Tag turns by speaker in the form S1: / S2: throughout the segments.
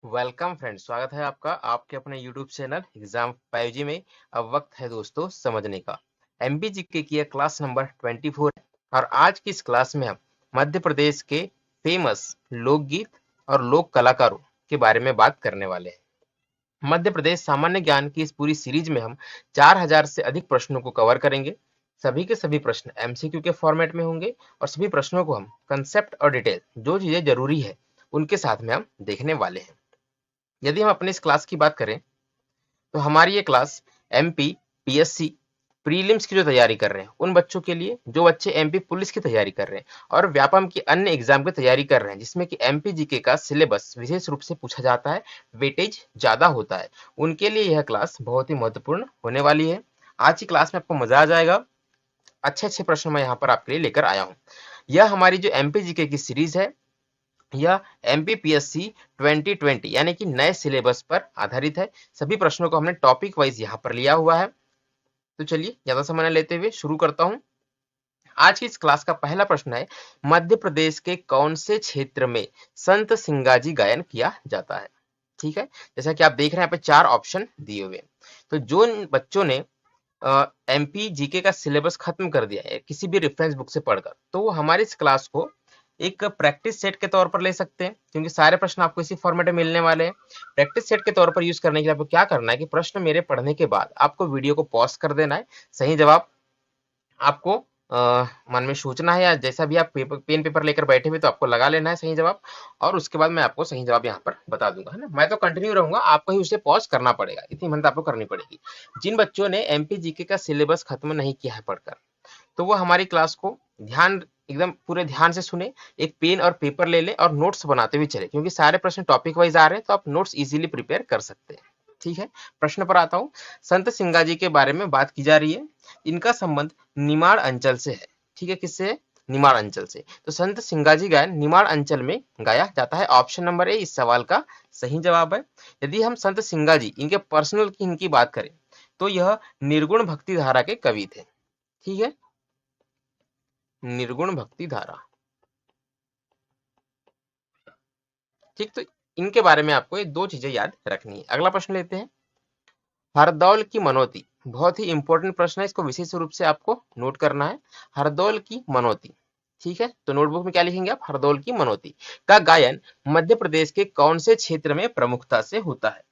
S1: Welcome friends, स्वागत है आपका आपके अपने यूट्यूब चैनल एग्जाम 5G में। अब वक्त है दोस्तों समझने का। एमपीजीके की क्लास नंबर 24 है और आज की इस क्लास में हम मध्य प्रदेश के फेमस लोकगीत और लोक कलाकारों के बारे में बात करने वाले हैं। मध्य प्रदेश सामान्य ज्ञान की इस पूरी सीरीज में हम 4000 से अधिक प्रश्नों को कवर करेंगे। सभी के सभी प्रश्न एमसीक्यू के फॉर्मेट में होंगे और सभी प्रश्नों को हम कंसेप्ट और डिटेल जो चीजें जरूरी है उनके साथ में हम देखने वाले हैं। यदि हम अपनी इस क्लास की बात करें तो हमारी ये क्लास एमपी पीएससी प्रीलिम्स की जो तैयारी कर रहे हैं उन बच्चों के लिए, जो बच्चे एमपी पुलिस की तैयारी कर रहे हैं और व्यापम की अन्य एग्जाम की तैयारी कर रहे हैं जिसमें कि एमपी जीके का सिलेबस विशेष रूप से पूछा जाता है, वेटेज ज्यादा होता है, उनके लिए यह क्लास बहुत ही महत्वपूर्ण होने वाली है। आज की क्लास में आपको मजा आ जाएगा। अच्छे अच्छे प्रश्न मैं यहाँ पर आपके लिए लेकर आया हूँ। यह हमारी जो एमपी जीके की सीरीज है यह एमपीपीएससी 2020 यानी कि नए सिलेबस पर आधारित है। सभी प्रश्नों को हमने टॉपिक वाइज यहाँ पर लिया हुआ है। तो चलिए ज्यादा समय न लेते हुए शुरू करता हूँ। आज की इस क्लास का पहला प्रश्न है, मध्य प्रदेश के कौन से क्षेत्र में संत सिंगाजी गायन किया जाता है। ठीक है, जैसा कि आप देख रहे हैं यहाँ पे 4 ऑप्शन दिए हुए। तो जो बच्चों ने एमपी जीके का सिलेबस खत्म कर दिया है किसी भी रेफरेंस बुक से पढ़कर, तो वो हमारी इस क्लास को एक प्रैक्टिस सेट के तौर पर ले सकते हैं, क्योंकि सारे प्रश्न आपको इसी फॉर्मेट में मिलने वाले हैं। प्रैक्टिस सेट के तौर पर यूज करने के लिए आपको क्या करना है कि प्रश्न मेरे पढ़ने के बाद आपको वीडियो को पॉज कर देना है। सही जवाब आपको मन में सोचना है, या जैसा भी आप पेन पेपर लेकर बैठे हुए तो आपको लगा लेना है सही जवाब, और उसके बाद मैं आपको सही जवाब यहाँ पर बता दूंगा, है ना। मैं तो कंटिन्यू रहूंगा, आपको ही उसे पॉज करना पड़ेगा, इतनी मेहनत आपको करनी पड़ेगी। जिन बच्चों ने एमपी जीके का सिलेबस खत्म नहीं किया है पढ़कर, तो वो हमारी क्लास को ध्यान एकदम पूरे ध्यान से सुने, एक पेन और पेपर ले ले और नोट्स बनाते हुए चले, क्योंकि सारे प्रश्न टॉपिक वाइज आ रहे हैं तो आप नोट्स इजीली प्रिपेयर कर सकते हैं। ठीक है, प्रश्न पर आता हूँ। संत सिंगाजी के बारे में बात की जा रही है। इनका संबंध निमाड़ अंचल से है। ठीक है, किससे? निमाड़ अंचल से। तो संत सिंगाजी गायन निमाड़ अंचल में गाया जाता है। ऑप्शन नंबर ए इस सवाल का सही जवाब है। यदि हम संत सिंगाजी इनके पर्सनल की इनकी बात करें तो यह निर्गुण भक्ति धारा के कवि थे। ठीक है, निर्गुण भक्ति धारा। ठीक, तो इनके बारे में आपको ये 2 चीजें याद रखनी है। अगला प्रश्न लेते हैं। हरदौल की मनोती, बहुत ही इंपॉर्टेंट प्रश्न है, इसको विशेष रूप से आपको नोट करना है। हरदौल की मनोती, ठीक है, तो नोटबुक में क्या लिखेंगे आप? हरदौल की मनोती का गायन मध्य प्रदेश के कौन से क्षेत्र में प्रमुखता से होता है।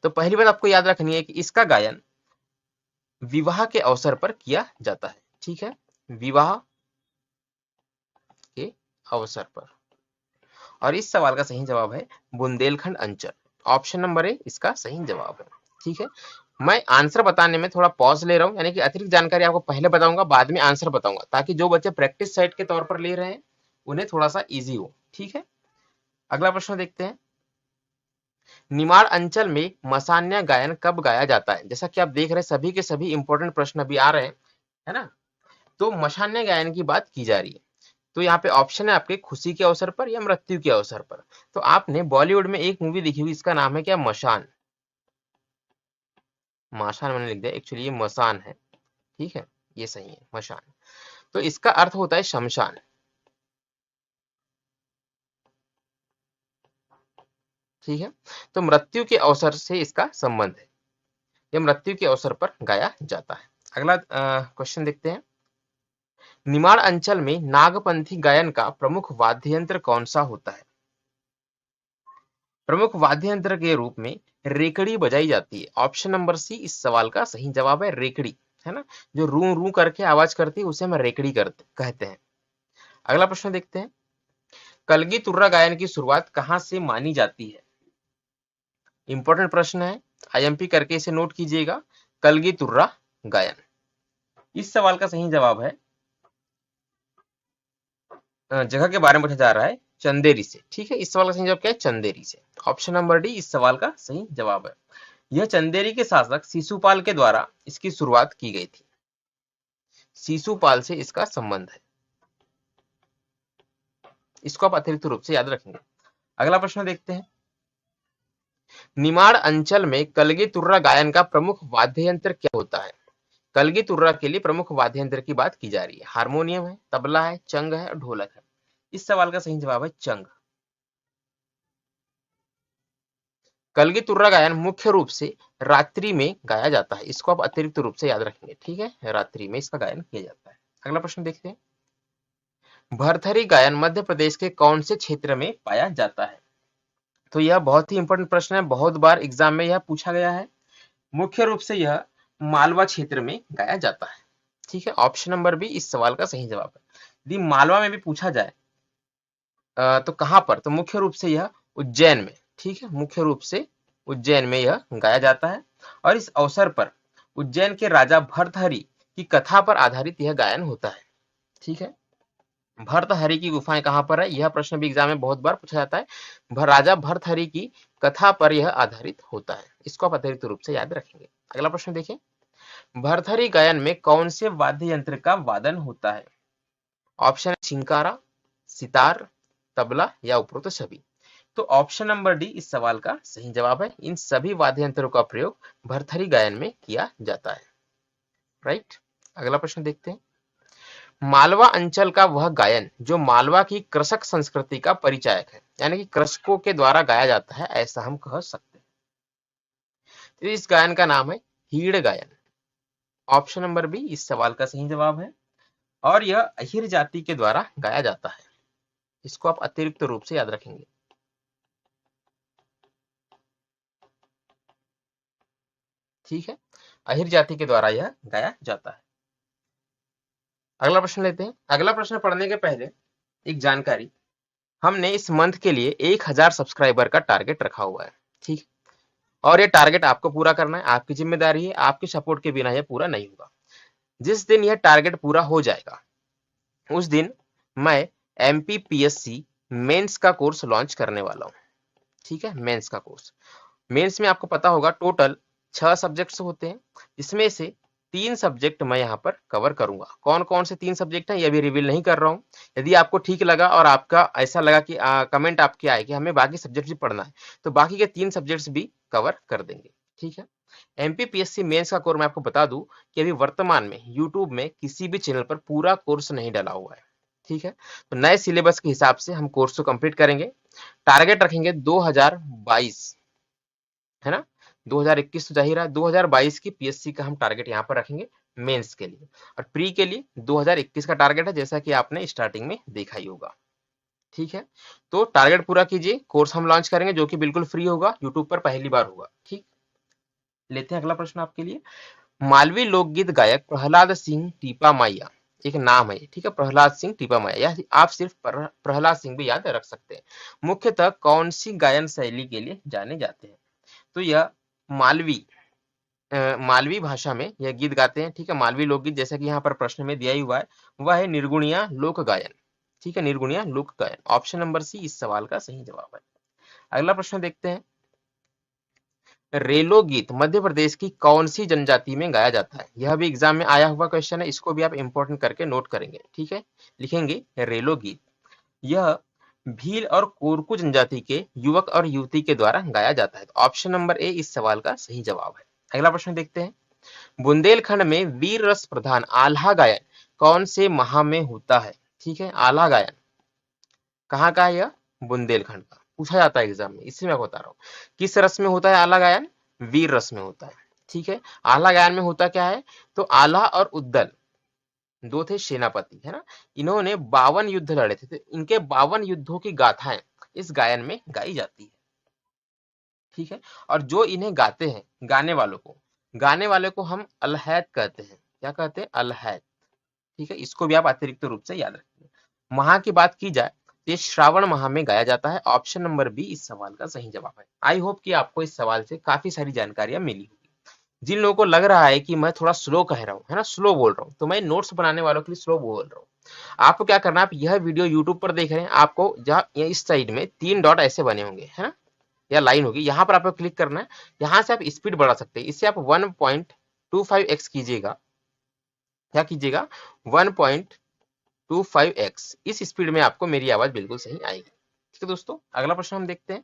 S1: तो पहली बात आपको याद रखनी है कि इसका गायन विवाह के अवसर पर किया जाता है। ठीक है, विवाह के अवसर पर। और इस सवाल का सही जवाब है बुंदेलखंड अंचल। ऑप्शन नंबर ए इसका सही जवाब है। ठीक है, मैं आंसर बताने में थोड़ा पॉज ले रहा हूं, यानी कि अतिरिक्त जानकारी आपको पहले बताऊंगा, बाद में आंसर बताऊंगा, ताकि जो बच्चे प्रैक्टिस सेट के तौर पर ले रहे हैं उन्हें थोड़ा सा इजी हो। ठीक है, अगला प्रश्न देखते हैं। निमाड़ अंचल में मसान्या गायन कब गाया जाता है। जैसा कि आप देख रहे हैं सभी के सभी इंपॉर्टेंट प्रश्न अभी आ रहे हैं, है ना। तो मसान्या गायन की बात की जा रही है, तो यहाँ पे ऑप्शन है आपके खुशी के अवसर पर या मृत्यु के अवसर पर। तो आपने बॉलीवुड में एक मूवी देखी हुई, इसका नाम है क्या? मशान। माशान मैंने लिख दिया, एक्चुअली ये मसान है। ठीक है, ये सही है मशान। तो इसका अर्थ होता है शमशान। ठीक है, तो मृत्यु के अवसर से इसका संबंध है, ये मृत्यु के अवसर पर गाया जाता है। अगला क्वेश्चन देखते हैं। निमाड़ अंचल में नागपंथी गायन का प्रमुख वाद्य यंत्र कौन सा होता है। प्रमुख वाद्य यंत्र के रूप में रेकड़ी बजाई जाती है। ऑप्शन नंबर सी इस सवाल का सही जवाब है, रेकड़ी, है ना। जो रू रू करके आवाज करती है उसे हम रेकड़ी करते कहते हैं। अगला प्रश्न देखते हैं। कलगी तुर्रा गायन की शुरुआत कहां से मानी जाती है। इंपॉर्टेंट प्रश्न है, आईएमपी करके इसे नोट कीजिएगा। कलगी तुर्रा गायन, इस सवाल का सही जवाब है जगह के बारे में पूछा जा रहा है, चंदेरी से। ठीक है, इस सवाल का सही जवाब क्या है? चंदेरी से। ऑप्शन नंबर डी इस सवाल का सही जवाब है। यह चंदेरी के शासक शिशुपाल के द्वारा इसकी शुरुआत की गई थी। शिशुपाल से इसका संबंध है, इसको आप अतिरिक्त रूप से याद रखेंगे। अगला प्रश्न देखते हैं। निमाड़ अंचल में कलगी तुर्रा गायन का प्रमुख वाद्य यंत्र क्या होता है। कलगी तुर्रा के लिए प्रमुख वाद्य यंत्र की बात की जा रही है। हारमोनियम है, तबला है, चंग है और ढोलक है। इस सवाल का सही जवाब है चंग। कलगी तुर्रा गायन मुख्य रूप से रात्रि में गाया जाता है, इसको आप अतिरिक्त रूप से याद रखेंगे, ठीक है, रात्रि में इसका गायन किया जाता है। अगला प्रश्न देखते हैं, भरथरी गायन मध्य प्रदेश के कौन से क्षेत्र में पाया जाता है? तो यह बहुत ही इंपॉर्टेंट प्रश्न है, बहुत बार एग्जाम में यह पूछा गया है। मुख्य रूप से यह मालवा क्षेत्र में गाया जाता है, ठीक है, ऑप्शन नंबर बी इस सवाल का सही जवाब है। यदि मालवा में भी पूछा जाए तो कहां पर, तो मुख्य रूप से यह उज्जैन में, ठीक है, मुख्य रूप से उज्जैन में यह गाया जाता है। और इस अवसर पर उज्जैन के राजा भर्तहरि की कथा पर आधारित यह गायन होता है, ठीक है। भर्तहरि की गुफाएं कहां पर है, यह प्रश्न भी एग्जाम में बहुत बार पूछा जाता है। राजा भर्तहरि की कथा पर यह आधारित होता है, इसको आप अतिरिक्त रूप से याद रखेंगे। अगला प्रश्न देखिए, भरथरी गायन में कौन से वाद्य यंत्र का वादन होता है? ऑप्शन चिंकारा, सितार, तबला या उपरोक्त सभी। तो ऑप्शन नंबर डी इस सवाल का सही जवाब है, इन सभी वाद्य यंत्रों का प्रयोग भरथरी गायन में किया जाता है, राइट। अगला प्रश्न देखते हैं, मालवा अंचल का वह गायन जो मालवा की कृषक संस्कृति का परिचायक है, यानी कि कृषकों के द्वारा गाया जाता है, ऐसा हम कह सकते हैं। तो इस गायन का नाम है हीड़ गायन, ऑप्शन नंबर बी इस सवाल का सही जवाब है। और यह अहिर जाति के द्वारा गाया जाता है, इसको आप अतिरिक्त रूप से याद रखेंगे, ठीक है, अहिर जाति के द्वारा यह गाया जाता है। अगला प्रश्न लेते हैं। अगला प्रश्न पढ़ने के पहले एक जानकारी, हमने इस मंथ के लिए 1000 सब्सक्राइबर का टारगेट रखा हुआ है, ठीक, और ये टारगेट आपको पूरा करना है, आपकी जिम्मेदारी है, आपके सपोर्ट के बिना यह पूरा नहीं होगा। जिस दिन यह टारगेट पूरा हो जाएगा उस दिन मैं MPPSC मेंस का कोर्स लॉन्च करने वाला हूं, ठीक है, मेंस का कोर्स। मेंस में आपको पता होगा टोटल 6 सब्जेक्ट्स होते हैं, इसमें से 3 सब्जेक्ट मैं यहाँ पर कवर करूंगा। कौन कौन से 3 सब्जेक्ट हैं ये भी रिवील नहीं कर रहा हूँ। यदि आपको ठीक लगा और आपका ऐसा लगा कि कमेंट आपके आए कि हमें बाकी सब्जेक्ट भी पढ़ना है, तो बाकी के 3 सब्जेक्ट्स भी कवर कर देंगे, ठीक है। MPPSC मेंस का कोर्स मैं आपको बता दूं कि अभी वर्तमान में यूट्यूब में किसी भी चैनल पर पूरा कोर्स नहीं डाला हुआ है, ठीक है। तो नए सिलेबस के हिसाब से हम कोर्स को कंप्लीट करेंगे। टारगेट रखेंगे 2022, है ना, 2021 तो जाहिर है, 2022 की PSC का हम टारगेट यहाँ पर रखेंगे मेंस के लिए। और प्री के लिए 2021 का टारगेट है, जैसा कि आपने स्टार्टिंग में देखा ही होगा, ठीक है। तो टारगेट पूरा कीजिए, कोर्स हम लॉन्च करेंगे जो कि बिल्कुल फ्री होगा, यूट्यूब पर पहली बार होगा, ठीक। लेते हैं अगला प्रश्न आपके लिए। मालवी लोकगीत गायक प्रहलाद सिंह टीपा माइया एक नाम है, ठीक है, प्रहलाद सिंह टीपा माइया, या आप सिर्फ प्रहलाद सिंह भी याद रख सकते हैं। मुख्यतः कौन सी गायन शैली के लिए जाने जाते हैं? तो यह मालवी मालवी भाषा में यह गीत गाते हैं, ठीक है, मालवी लोकगीत, जैसा कि यहाँ पर प्रश्न में दिया ही हुआ है, वह है निर्गुणिया लोक गायन, ठीक है, निर्गुणिया लोक गायन, ऑप्शन नंबर सी इस सवाल का सही जवाब है। अगला प्रश्न देखते हैं, रेलो गीत मध्य प्रदेश की कौन सी जनजाति में गाया जाता है? यह भी एग्जाम में आया हुआ क्वेश्चन है, इसको भी आप इंपॉर्टेंट करके नोट करेंगे, ठीक है, लिखेंगे रेलो गीत। यह भील और कोरकू जनजाति के युवक और युवती के द्वारा गाया जाता है, तो ऑप्शन नंबर ए इस सवाल का सही जवाब है। अगला प्रश्न देखते हैं, बुंदेलखंड में वीर रस प्रधान आल्हा गायन कौन से माह में होता है? ठीक है, आल्हा गायन कहाँ का है? यह बुंदेलखंड का पूछा जाता है एग्जाम में, इसी में आपको बता रहा हूँ। किस रस में होता है आल्हा गायन? वीर रस में होता है, ठीक है। आल्हा गायन में होता क्या है? तो आल्हा और उद्दल दो थे सेनापति, है ना, इन्होंने 52 युद्ध लड़े थे, तो इनके 52 युद्धों की गाथाएं इस गायन में गाई जाती है, ठीक है। और जो इन्हें गाते हैं, गाने वाले को हम अलहैद कहते हैं। क्या कहते हैं? अलहैद, ठीक है, इसको भी आप अतिरिक्त रूप से याद रखिए। माह की बात की जाए तो ये श्रावण माह में गाया जाता है, ऑप्शन नंबर बी इस सवाल का सही जवाब है। आई होप कि आपको इस सवाल से काफी सारी जानकारियां मिली होगी। जिन लोगों को लग रहा है कि मैं थोड़ा स्लो कह रहा हूँ, है ना, स्लो बोल रहा हूँ, तो मैं नोट्स बनाने वालों के लिए स्लो बोल रहा हूँ। आपको क्या करना है, आप यह वीडियो यूट्यूब पर देख रहे हैं, आपको जहाँ इस साइड में 3 डॉट ऐसे बने होंगे, है ना, या लाइन होगी, यहाँ पर आपको क्लिक करना है, यहाँ से आप स्पीड बढ़ा सकते हैं, इससे आप 1.25x कीजिएगा। क्या कीजिएगा? 1.25x, इस स्पीड में आपको मेरी आवाज बिल्कुल सही आएगी, ठीक है दोस्तों। अगला प्रश्न हम देखते हैं,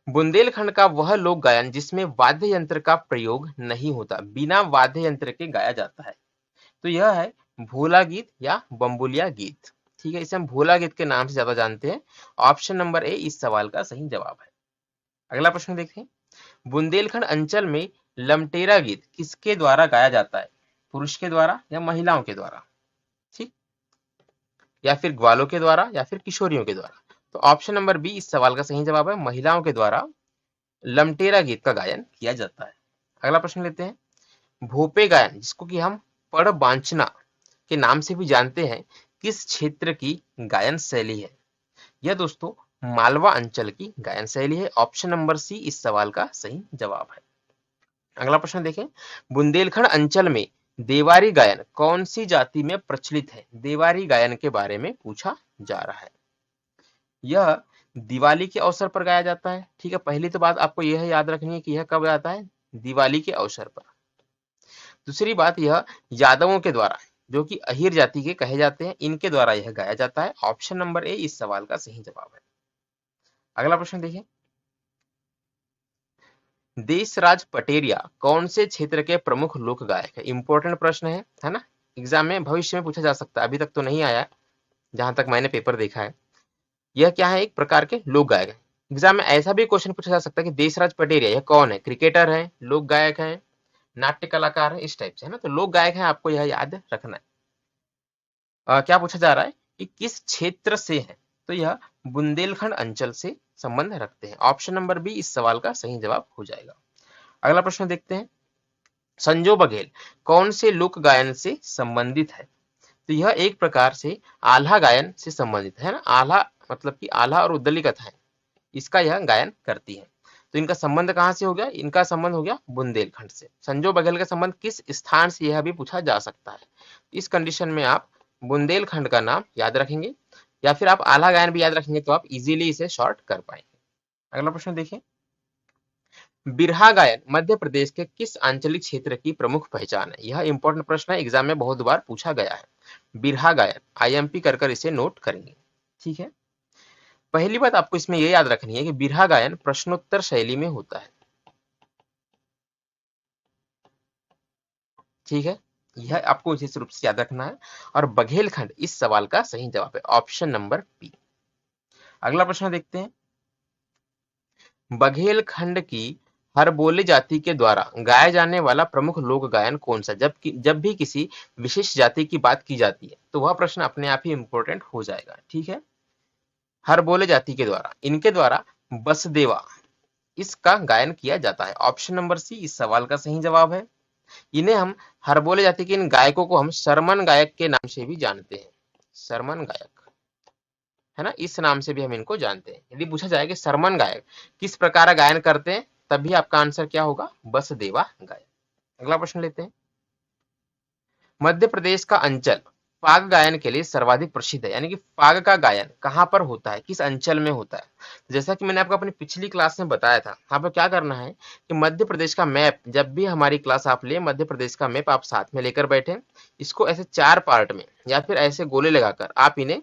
S1: बुंदेलखंड का वह लोक गायन जिसमें वाद्य यंत्र का प्रयोग नहीं होता, बिना वाद्य यंत्र के गाया जाता है, तो यह है भोला गीत या बम्बुलिया गीत, ठीक है, इसे हम भोला गीत के नाम से ज्यादा जानते हैं। ऑप्शन नंबर ए इस सवाल का सही जवाब है। अगला प्रश्न देखें, बुंदेलखंड अंचल में लमटेरा गीत किसके द्वारा गाया जाता है? पुरुष के द्वारा या महिलाओं के द्वारा? ठीक, या फिर ग्वालों के द्वारा या फिर किशोरियों के द्वारा? तो ऑप्शन नंबर बी इस सवाल का सही जवाब है, महिलाओं के द्वारा लमटेरा गीत का गायन किया जाता है। अगला प्रश्न लेते हैं, भोपे गायन जिसको कि हम पड़ बांचना के नाम से भी जानते हैं, किस क्षेत्र की गायन शैली है? यह दोस्तों मालवा अंचल की गायन शैली है। ऑप्शन नंबर सी इस सवाल का सही जवाब है। अगला प्रश्न देखें, बुंदेलखंड अंचल में देवारी गायन कौन सी जाति में प्रचलित है? देवारी गायन के बारे में पूछा जा रहा है। यह दिवाली के अवसर पर गाया जाता है। ठीक है, पहली तो बात आपको यह याद रखनी है कि यह कब गाता है? दिवाली के अवसर पर। दूसरी बात, यह यादवों के द्वारा, जो कि अहिर जाति के कहे जाते हैं, इनके द्वारा यह गाया जाता है। ऑप्शन नंबर ए इस सवाल का सही जवाब है। अगला प्रश्न देखिए, देशराज पटेरिया कौन से क्षेत्र के प्रमुख लोक गायक है? इंपॉर्टेंट प्रश्न है ना, एग्जाम में भविष्य में पूछा जा सकता है, अभी तक तो नहीं आया जहां तक मैंने पेपर देखा है। यह क्या है? एक प्रकार के लोक गायक है। एग्जाम में ऐसा भी क्वेश्चन पूछा जा सकता है कि देशराज पटेरिया यह कौन है? क्रिकेटर है, लोक गायक है, नाट्य कलाकार है, इस टाइप से, है ना। तो लोक गायक है, आपको यह याद रखना है। क्या पूछा जा रहा है कि किस क्षेत्र से है? तो यह बुंदेलखंड अंचल से संबंध रखते हैं। ऑप्शन नंबर बी इस सवाल का सही जवाब हो जाएगा। अगला प्रश्न देखते हैं, संजो बघेल कौन से लोक गायन से संबंधित है? तो यह एक प्रकार से आल्हा गायन से संबंधित है ना। आल्हा मतलब कि आल्हा और उद्दली कथाएं, इसका यह गायन करती है। तो इनका संबंध कहां से हो गया? इनका संबंध हो गया बुंदेलखंड से। संजो बघेल का संबंध किस स्थान से, यह भी पूछा जा सकता है। इस कंडीशन में आप बुंदेलखंड का नाम याद रखेंगे या फिर आप आल्हा गायन भी याद रखेंगे तो आप इजीली इसे शॉर्ट कर पाएंगे। अगला प्रश्न देखिए, बिरहा गायन मध्य प्रदेश के किस आंचलिक क्षेत्र की प्रमुख पहचान है? यह इंपॉर्टेंट प्रश्न है, एग्जाम में बहुत बार पूछा गया है। बिरहा गायन आईएमपी कर इसे नोट करेंगे। ठीक है, पहली बात आपको इसमें यह याद रखनी है कि बिरहा गायन प्रश्नोत्तर शैली में होता है। ठीक है, यह आपको विशेष रूप से याद रखना है। और बघेलखंड इस सवाल का सही जवाब है, ऑप्शन नंबर बी। अगला प्रश्न देखते हैं, बघेलखंड की हरबोले जाति के द्वारा गाया जाने वाला प्रमुख लोक गायन कौन सा? जब भी किसी विशेष जाति की बात की जाती है तो वह प्रश्न अपने आप ही इंपॉर्टेंट हो जाएगा। ठीक है, हरबोले जाति के द्वारा, इनके द्वारा बसदेवा इसका गायन किया जाता है। ऑप्शन नंबर सी इस सवाल का सही जवाब है। इन्हें हम हरबोले जाति के इन गायकों को हम सरमन गायक के नाम से भी जानते हैं। सरमन गायक, है ना, इस नाम से भी हम इनको जानते हैं। यदि पूछा जाए कि सरमन गायक किस प्रकार का गायन करते हैं, तभी आपका आंसर क्या होगा? बसदेवा गायक। अगला प्रश्न लेते हैं, मध्य प्रदेश का अंचल फाग गायन के लिए सर्वाधिक प्रसिद्ध है, यानी कि फाग का गायन कहां पर होता है, किस अंचल में होता है? जैसा कि मैंने आपको अपनी पिछली क्लास में बताया था, यहाँ पर क्या करना है कि मध्य प्रदेश का मैप, जब भी हमारी क्लास आप ले, मध्य प्रदेश का मैप आप साथ में लेकर बैठे, इसको ऐसे 4 पार्ट में या फिर ऐसे गोले लगाकर आप इन्हें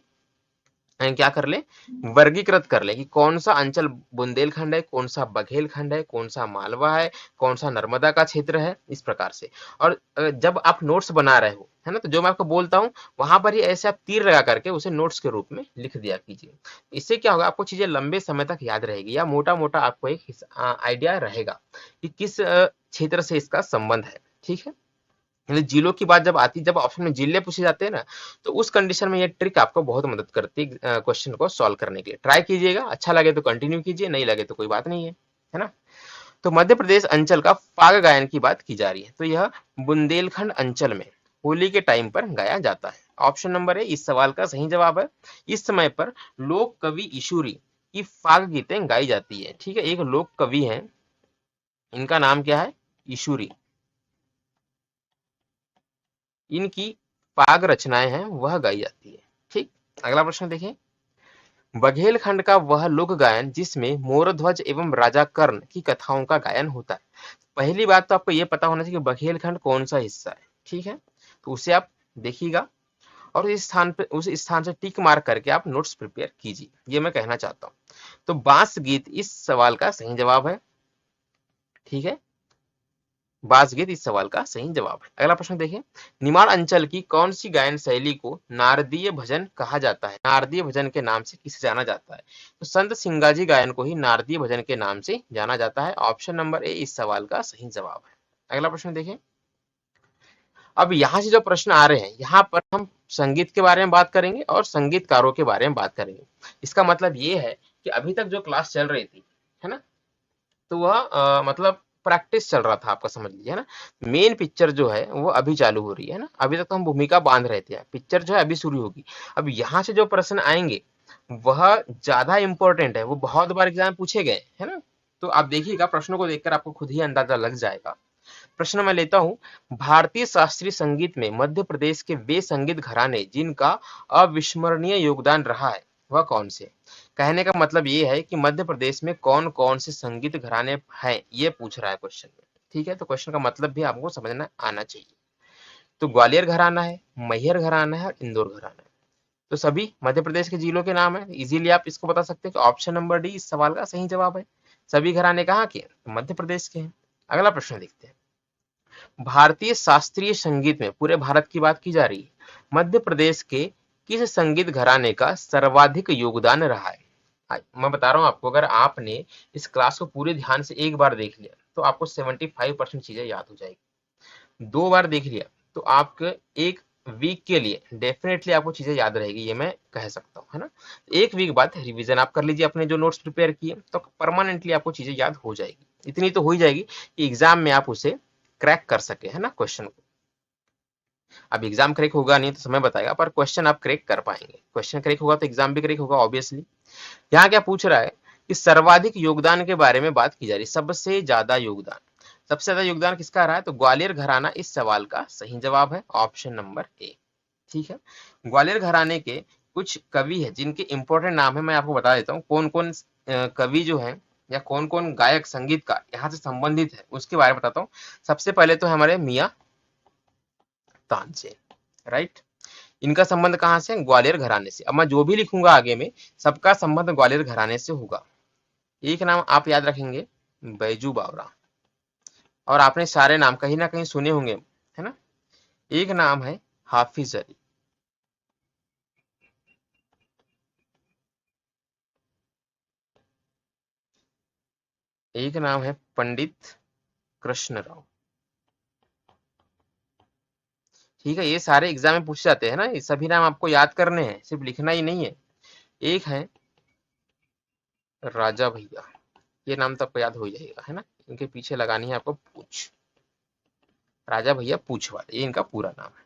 S1: क्या कर ले, वर्गीकृत कर ले कि कौन सा अंचल बुंदेलखंड है, कौन सा बघेलखंड है, कौन सा मालवा है, कौन सा नर्मदा का क्षेत्र है, इस प्रकार से। और जब आप नोट्स बना रहे हो, है ना, तो जो मैं आपको बोलता हूँ वहां पर ही ऐसे आप तीर लगा करके उसे नोट्स के रूप में लिख दिया कीजिए। इससे क्या होगा, आपको चीजें लंबे समय तक याद रहेगी या मोटा मोटा आपको एक आइडिया रहेगा कि किस क्षेत्र से इसका संबंध है। ठीक है, जिलों की बात जब आती, जब ऑप्शन में जिले पूछे जाते हैं ना, तो उस कंडीशन में ये ट्रिक आपको बहुत मदद करती है क्वेश्चन को सॉल्व करने के लिए। ट्राई कीजिएगा, अच्छा लगे तो कंटिन्यू कीजिए, नहीं लगे तो कोई बात नहीं है ना। तो मध्य प्रदेश अंचल का फाग गायन की बात की जा रही है, तो यह बुंदेलखंड अंचल में होली के टाइम पर गाया जाता है। ऑप्शन नंबर ए इस सवाल का सही जवाब है। इस समय पर लोक कवि ईशुरी की फाग गीतें गाई जाती है। ठीक है, एक लोक कवि है, इनका नाम क्या है? ईशुरी। इनकी फाग रचनाएं हैं वह गाई जाती है। ठीक, अगला प्रश्न देखें, बघेलखंड का वह लोक गायन जिसमें मोरध्वज एवं राजा कर्ण की कथाओं का गायन होता है। पहली बात तो आपको यह पता होना चाहिए कि बघेलखंड कौन सा हिस्सा है। ठीक है, तो उसे आप देखिएगा और उस स्थान से टिक मार्क करके आप नोट्स प्रिपेयर कीजिए, ये मैं कहना चाहता हूँ। तो बांस गीत इस सवाल का सही जवाब है। ठीक है, बास गीत इस सवाल का सही जवाब है। अगला प्रश्न देखें, निमाड़ अंचल की कौन सी गायन शैली को नारदीय भजन कहा जाता है? नारदीय भजन के नाम से किसे जाना जाता है? तो संत सिंगाजी गायन को ही नारदीय भजन के नाम से जाना जाता है। ऑप्शन नंबर ए इस सवाल का सही जवाब है। अगला प्रश्न देखें, अब यहाँ से जो प्रश्न आ रहे हैं, यहाँ पर हम संगीत के बारे में बात करेंगे और संगीतकारों के बारे में बात करेंगे। इसका मतलब ये है कि अभी तक जो क्लास चल रही थी, है ना, तो वह मतलब प्रैक्टिस चल रहा था आपका, समझ लीजिए, है ना। मेन पिक्चर जो है वो अभी चालू हो रही है ना, अभी तक तो हम भूमिका बांध रहे थे, पिक्चर जो है अभी शुरू होगी। अब यहाँ से जो प्रश्न आएंगे वह ज्यादा इंपॉर्टेंट है, वो बहुत बार एग्जाम पूछे गए, है ना। तो आप देखिएगा, प्रश्नों को देखकर आपको खुद ही अंदाजा लग जाएगा। प्रश्न मैं लेता हूं, भारतीय शास्त्रीय संगीत में मध्य प्रदेश के वे संगीत घराने जिनका अविस्मरणीय योगदान रहा है वह कौन से? कहने का मतलब ये है कि मध्य प्रदेश में कौन कौन से संगीत घराने हैं, ये पूछ रहा है क्वेश्चन में। ठीक है, तो क्वेश्चन का मतलब भी आपको समझना आना चाहिए। तो ग्वालियर घराना है, मैहर घराना है और इंदौर घराना है। तो सभी मध्य प्रदेश के जिलों के नाम है, इजीली आप इसको बता सकते हैं कि ऑप्शन नंबर डी इस सवाल का सही जवाब है। सभी घराने कहाँ के? मध्य प्रदेश के हैं। अगला प्रश्न देखते हैं, भारतीय शास्त्रीय संगीत में पूरे भारत की बात की जा रही है, मध्य प्रदेश के किस संगीत घराने का सर्वाधिक योगदान रहा है? मैं बता रहा हूं आपको, अगर आपने इस क्लास को पूरे ध्यान से एक बार देख लिया तो आपको 75% चीजें याद हो जाएगी। दो बार देख लिया तो आपके एक वीक के लिए डेफिनेटली आपको चीजें याद रहेगी, ये मैं कह सकता हूँ, है ना। एक वीक बाद रिवीजन आप कर लीजिए अपने जो नोट्स प्रिपेयर किए, तो परमानेंटली आपको चीजें याद हो जाएगी। इतनी तो हो ही जाएगी कि एग्जाम में आप उसे क्रैक कर सके, है ना, क्वेश्चन को। अब एग्जाम क्रैक होगा नहीं तो समय बताएगा, पर क्वेश्चन आप क्रैक कर पाएंगे। क्वेश्चन क्रैक होगा तो एग्जाम भी क्रैक होगा ऑब्वियसली। यहाँ क्या पूछ रहा है कि सर्वाधिक योगदान के बारे में बात की जा रही है, सबसे ज्यादा योगदान। सबसे ज्यादा योगदान किसका रहा है? तो ग्वालियर घराना इस सवाल का सही जवाब है, ऑप्शन नंबर ए। ठीक है, ग्वालियर घराने के कुछ कवि है जिनके इंपॉर्टेंट नाम है, मैं आपको बता देता हूँ कौन कौन कवि जो है या कौन कौन गायक संगीतकार यहाँ से संबंधित है, उसके बारे में बताता हूँ। सबसे पहले तो हमारे मियाँ तानसेन, राइट। इनका संबंध कहाँ से? ग्वालियर घराने से। अब मैं जो भी लिखूंगा आगे में, सबका संबंध ग्वालियर घराने से होगा। एक नाम आप याद रखेंगे, बैजू बावरा, और आपने सारे नाम कहीं ना कहीं सुने होंगे, है ना। एक नाम है हाफिज अली, एक नाम है पंडित कृष्ण राव। ठीक है, ये सारे एग्जाम में पूछे जाते हैं ना, ये सभी नाम आपको याद करने हैं, सिर्फ लिखना ही नहीं है। एक है राजा भैया, ये नाम तो आपको याद हो जाएगा, है ना। इनके पीछे लगानी है आपको पूछ, राजा भैया पूछ वाले, ये इनका पूरा नाम है।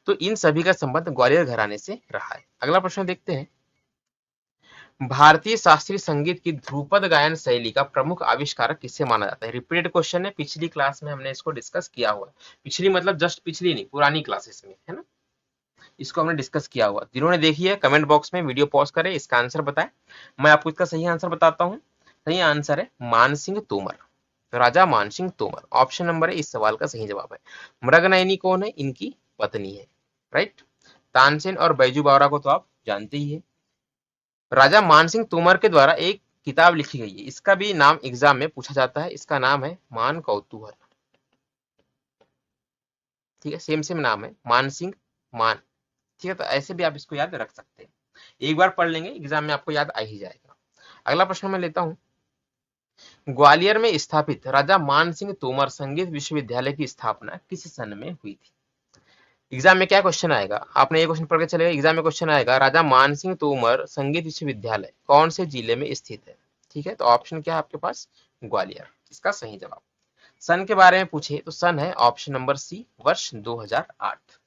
S1: तो इन सभी का संबंध ग्वालियर घराने से रहा है। अगला प्रश्न देखते हैं, भारतीय शास्त्रीय संगीत की ध्रुपद गायन शैली का प्रमुख आविष्कारक किसे माना जाता है? रिपीटेड क्वेश्चन है, पिछली क्लास में हमने इसको डिस्कस किया हुआ है। पिछली मतलब जस्ट पिछली नहीं, पुरानी क्लासेस में, है ना, इसको हमने डिस्कस किया हुआ। जिन्होंने देखी है कमेंट बॉक्स में वीडियो पॉज करें, इसका आंसर बताएं। मैं आपको इसका सही आंसर बताता हूँ। सही आंसर है मानसिंह तोमर, राजा मानसिंह तोमर। ऑप्शन नंबर है इस सवाल का सही जवाब है। मृगनयनी कौन है? इनकी पत्नी है, राइट। तानसेन और बैजू बावरा को तो आप जानते ही है। राजा मानसिंह तोमर के द्वारा एक किताब लिखी गई है, इसका भी नाम एग्जाम में पूछा जाता है, इसका नाम है मान कौतूहल। ठीक है, सेम सेम नाम है, मानसिंह मान। ठीक है, तो ऐसे भी आप इसको याद रख सकते हैं, एक बार पढ़ लेंगे एग्जाम में आपको याद आ ही जाएगा। अगला प्रश्न मैं लेता हूं, ग्वालियर में स्थापित राजा मानसिंह तोमर संगीत विश्वविद्यालय की स्थापना किस सन में हुई थी? एग्जाम में क्या क्वेश्चन आएगा, आपने ये क्वेश्चन पढ़ के चलेगा, एग्जाम में क्वेश्चन आएगा राजा मानसिंह तोमर संगीत विश्वविद्यालय कौन से जिले में स्थित है? ठीक है, तो ऑप्शन क्या है आपके पास? ग्वालियर, इसका सही जवाब। सन के बारे में पूछे तो सन है ऑप्शन नंबर सी, वर्ष 2008,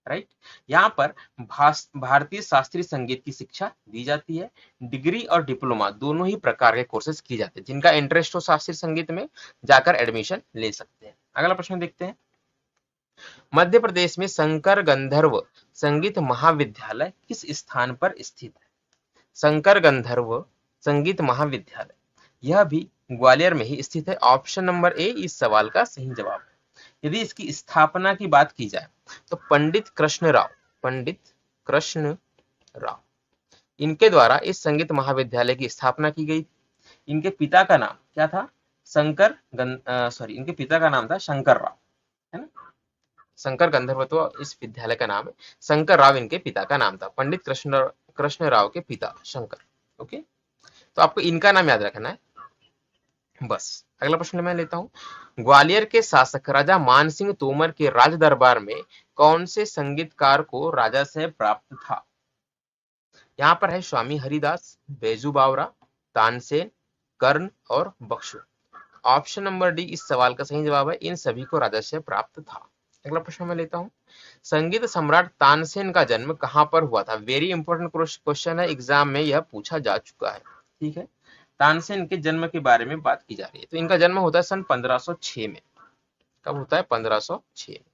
S1: राइट। यहाँ पर भारतीय शास्त्रीय संगीत की शिक्षा दी जाती है, डिग्री और डिप्लोमा दोनों ही प्रकार के कोर्सेज किए जाते हैं। जिनका इंटरेस्ट हो शास्त्रीय संगीत में, जाकर एडमिशन ले सकते हैं। अगला प्रश्न देखते हैं, मध्य प्रदेश में शंकर गंधर्व संगीत महाविद्यालय किस स्थान पर स्थित है? शंकर गंधर्व संगीत महाविद्यालय, यह भी ग्वालियर में ही स्थित है। ऑप्शन नंबर ए इस सवाल का सही जवाब है। यदि इसकी स्थापना की बात की जाए तो पंडित कृष्ण राव, पंडित कृष्ण राव, इनके द्वारा इस संगीत महाविद्यालय की स्थापना की गई। इनके पिता का नाम क्या था? इनके पिता का नाम था शंकर राव, है ना। शंकर गंधर्व तो इस विद्यालय का नाम है, शंकर राव इनके पिता का नाम था, पंडित कृष्ण राव के पिता शंकर। ओके, तो आपको इनका नाम याद रखना है बस। अगला प्रश्न मैं लेता हूं, ग्वालियर के शासक राजा मानसिंह तोमर के राज दरबार में कौन से संगीतकार को राजा से प्राप्त था? यहाँ पर है स्वामी हरिदास, बैजू बावरा, तानसेन, कर्ण और बख्शू। ऑप्शन नंबर डी इस सवाल का सही जवाब है, इन सभी को राजा से प्राप्त था। अगला प्रश्न मैं लेता हूं, संगीत सम्राट तानसेन का जन्म कहां पर हुआ था? वेरी इंपॉर्टेंट क्वेश्चन है, एग्जाम में यह पूछा जा चुका है। ठीक है, तानसेन के जन्म के बारे में बात की जा रही है। तो इनका जन्म होता है सन 1506 में। कब होता है? 1506 में।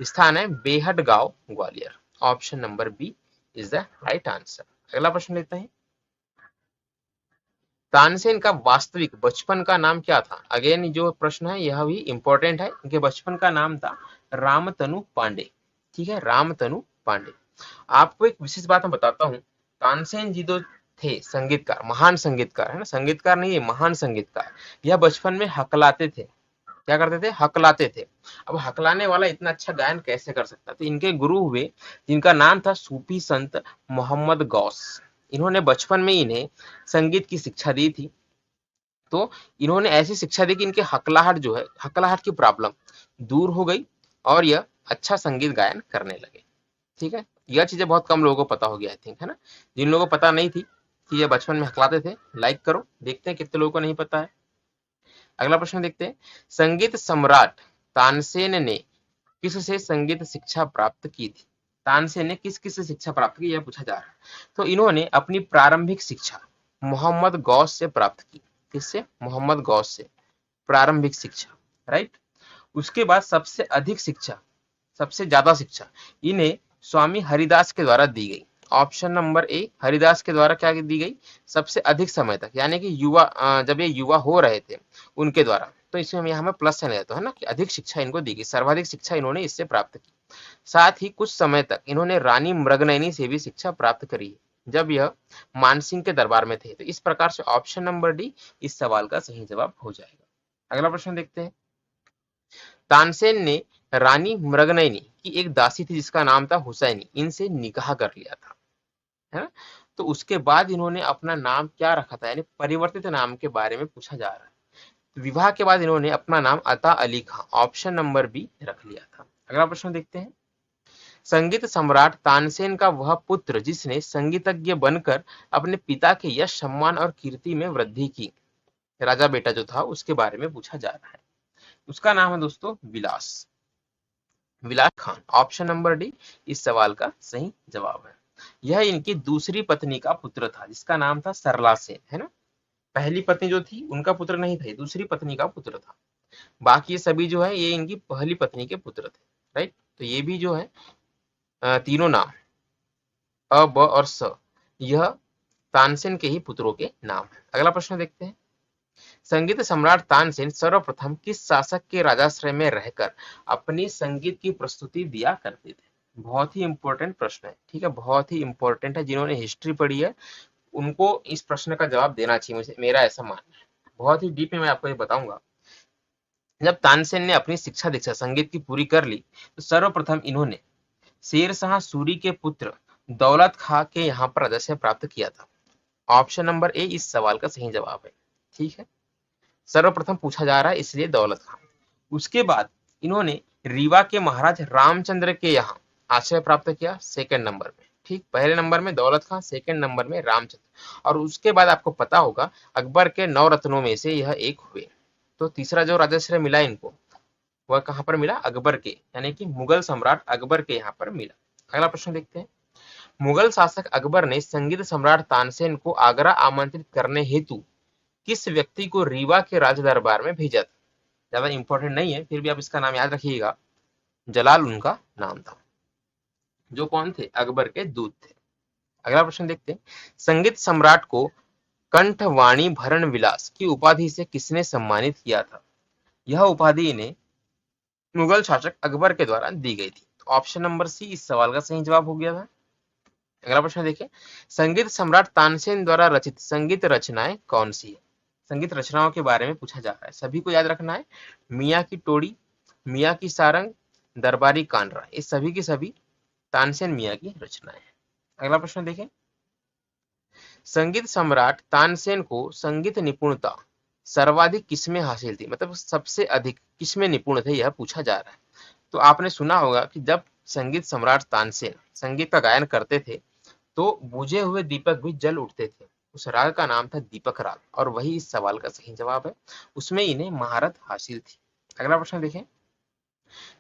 S1: स्थान है बेहट गांव, Gwalior. Option number B is the right answer. अगला प्रश्न लेते हैं, तानसेन का वास्तविक बचपन का नाम क्या था? अगेन जो प्रश्न है यह भी इंपॉर्टेंट है। इनके बचपन का नाम था रामतनु पांडे। ठीक है, रामतनु पांडे। आपको एक विशेष बात मैं बताता हूँ, तानसेन जी जो थे संगीतकार, महान संगीतकार, है ना, संगीतकार नहीं, महान संगीतकार। यह बचपन में हकलाते थे। क्या करते थे? हकलाते थे। अब हकलाने वाला इतना अच्छा गायन कैसे कर सकता? तो इनके गुरु हुए जिनका नाम था सूफी संत मोहम्मद गौस। इन्होंने बचपन में इन्हें संगीत की शिक्षा दी थी। तो इन्होंने ऐसी शिक्षा दी कि इनके हकलाहट जो है, हकलाहट की प्रॉब्लम दूर हो गई और यह अच्छा संगीत गायन करने लगे। ठीक है, यह चीजें बहुत कम लोगों को पता होगी, आई थिंक, है ना। जिन लोगों को पता नहीं थी कि ये बचपन में हकलाते थे, लाइक करो, देखते हैं कितने लोगों को नहीं पता है। अगला प्रश्न देखते हैं, संगीत सम्राट तानसेन ने किससे संगीत शिक्षा प्राप्त की थी? तानसेन ने किस किस से शिक्षा प्राप्त की, यह पूछा जा रहा है। तो इन्होंने अपनी प्रारंभिक शिक्षा मोहम्मद गौस से प्राप्त की। किससे? मोहम्मद गौस से प्रारंभिक शिक्षा, राइट। उसके बाद सबसे ज्यादा शिक्षा इन्हें स्वामी हरिदास के द्वारा दी गई। ऑप्शन नंबर ए, हरिदास के द्वारा क्या दी गई? सबसे अधिक समय तक, यानी कि जब ये युवा हो रहे थे उनके द्वारा। तो इसमें हम यहाँ में प्लस साइन लेते हैं ना, कि अधिक शिक्षा इनको दी गई, सर्वाधिक शिक्षा इन्होंने इससे प्राप्त की। साथ ही कुछ समय तक इन्होंने रानी मृगनयनी से भी शिक्षा प्राप्त करी है, जब यह मानसिंह के दरबार में थे। तो इस प्रकार से ऑप्शन नंबर डी इस सवाल का सही जवाब हो जाएगा। अगला प्रश्न देखते हैं, तानसेन ने रानी मृगनयनी की एक दासी थी जिसका नाम था हुसैनी, इनसे निकाह कर लिया था, है ना। तो उसके बाद इन्होंने अपना नाम क्या रखा था, यानी परिवर्तित नाम के बारे में पूछा जा रहा है। तो विवाह के बाद इन्होंने अपना नाम अता अली खां, ऑप्शन नंबर बी, रख लिया था। अगला प्रश्न देखते हैं, संगीत सम्राट तानसेन का वह पुत्र जिसने संगीतज्ञ बनकर अपने पिता के यश, सम्मान और कीर्ति में वृद्धि की, राजा बेटा जो था, उसके बारे में पूछा जा रहा है। उसका नाम है दोस्तों विलास खान। ऑप्शन नंबर डी इस सवाल का सही जवाब है। यह इनकी दूसरी पत्नी का पुत्र था जिसका नाम था सरला सेन, है ना। पहली पत्नी जो थी उनका पुत्र नहीं था, दूसरी पत्नी का पुत्र था। बाकी ये सभी जो है ये इनकी पहली पत्नी के पुत्र थे, राइट। तो ये भी जो है तीनों नाम अ, ब और स, यह तानसेन के ही पुत्रों के नाम है। अगला प्रश्न देखते हैं, संगीत सम्राट तानसेन सर्वप्रथम किस शासक के राजाश्रय में रहकर अपनी संगीत की प्रस्तुति दिया करते थे? बहुत ही इंपॉर्टेंट प्रश्न है, ठीक है, बहुत ही इंपॉर्टेंट है। जिन्होंने हिस्ट्री पढ़ी है उनको इस प्रश्न का जवाब देना चाहिए, मुझे, मेरा ऐसा मानना है। बहुत ही डीप में मैं आपको ये बताऊंगा। जब तानसेन ने अपनी शिक्षा दीक्षा संगीत की पूरी कर ली तो सर्वप्रथम इन्होंने शेरशाह सूरी के पुत्र दौलत खां के यहाँ पर राजस्व प्राप्त किया था। ऑप्शन नंबर ए इस सवाल का सही जवाब है। ठीक है, सर्वप्रथम पूछा जा रहा है इसलिए दौलत खां। उसके बाद इन्होंने रीवा के महाराज रामचंद्र के यहाँ आश्रय प्राप्त किया, सेकंड नंबर में। ठीक, पहले नंबर में दौलत खां, सेकंड नंबर में रामचंद्र। और उसके बाद आपको पता होगा अकबर के 9 रत्नों में से यह एक हुए। तो तीसरा जो राजाश्रय मिला इनको, वह कहां पर मिला? अकबर के, यानी कि मुगल सम्राट अकबर के यहाँ पर मिला। अगला प्रश्न देखते हैं, मुगल शासक अकबर ने संगीत सम्राट तानसेन को आगरा आमंत्रित करने हेतु किस व्यक्ति को रीवा के राज दरबार में भेजा था? ज्यादा इंपॉर्टेंट नहीं है, फिर भी आप इसका नाम याद रखिएगा। जलाल उनका नाम था, जो कौन थे? अकबर के दूत थे। अगला प्रश्न देखते हैं, संगीत सम्राट को कंठवाणी भरण विलास की उपाधि से किसने सम्मानित किया था? यह उपाधि इन्हें मुगल शासक अकबर के द्वारा दी गई थी। ऑप्शन नंबर सी इस सवाल का सही जवाब हो गया था। अगला प्रश्न देखिए, संगीत सम्राट तानसेन द्वारा रचित संगीत रचनाएं कौन सी है? संगीत रचनाओं के बारे में पूछा जा रहा है, सभी को याद रखना है। मियाँ की टोड़ी, मियाँ की सारंग, दरबारी कानरा, ये सभी की सभी तानसेन मियाँ की रचनाएं हैं। अगला प्रश्न देखें, संगीत सम्राट तानसेन को संगीत निपुणता सर्वाधिक किसमें हासिल थी, मतलब सबसे अधिक किसमें निपुण थे, यह पूछा जा रहा है। तो आपने सुना होगा कि जब संगीत सम्राट तानसेन संगीत का गायन करते थे तो बुझे हुए दीपक भी जल उठते थे। उस राग का नाम था दीपक राग, और वही इस सवाल का सही जवाब है, उसमें इन्हें महारत हासिल थी। अगला प्रश्न देखें,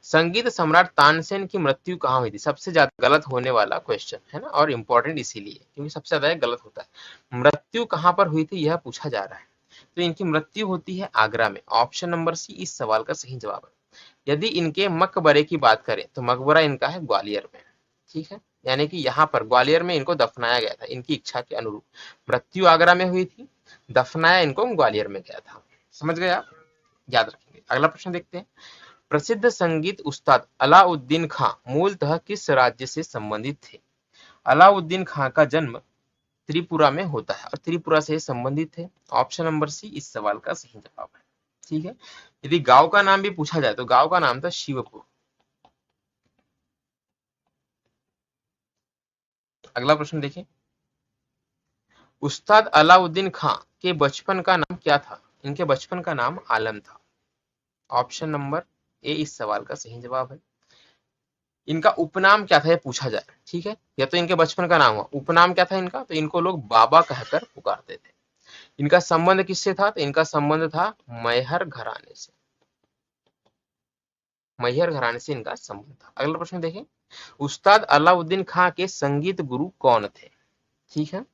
S1: संगीत सम्राट तानसेन की मृत्यु कहाँ हुई थी, सबसे ज्यादा गलत होने वाला क्वेश्चन है ना, और इंपॉर्टेंट इसीलिए क्योंकि सबसे ज्यादा गलत होता है। मृत्यु कहाँ पर हुई थी यह पूछा जा रहा है, तो इनकी मृत्यु होती है आगरा में। ऑप्शन नंबर सी इस सवाल का सही जवाब है। यदि इनके मकबरे की बात करें तो मकबरा इनका है ग्वालियर में, ठीक है, यानी कि यहाँ पर ग्वालियर में इनको दफनाया गया था, इनकी इच्छा के अनुरूप। मृत्यु आगरा में हुई थी, दफनाया इनको ग्वालियर में गया था। समझ गए आप, याद रखेंगे। अगला प्रश्न देखते हैं, प्रसिद्ध संगीत उस्ताद अलाउद्दीन खां मूलतः किस राज्य से संबंधित थे। अलाउद्दीन खां का जन्म त्रिपुरा में होता है और त्रिपुरा से संबंधित थे। ऑप्शन नंबर सी इस सवाल का सही जवाब है, ठीक है। यदि गांव का नाम भी पूछा जाए तो गांव का नाम था शिवपुर। अगला प्रश्न देखें, उस्ताद अलाउद्दीन खां के बचपन का नाम क्या था। इनके बचपन का नाम आलम था। ऑप्शन नंबर ए इस सवाल का सही जवाब है। इनका उपनाम क्या था ये पूछा जाए, ठीक है, या तो इनके बचपन का नाम हुआ, उपनाम क्या था इनका, तो इनको लोग बाबा कहकर पुकारते थे। इनका संबंध किससे था, तो इनका संबंध था मैहर घराने से। मैहर घराने से इनका संबंध था। अगला प्रश्न देखें, उस्ताद अलाउद्दीन खां के संगीत गुरु कौन थे, ठीक है।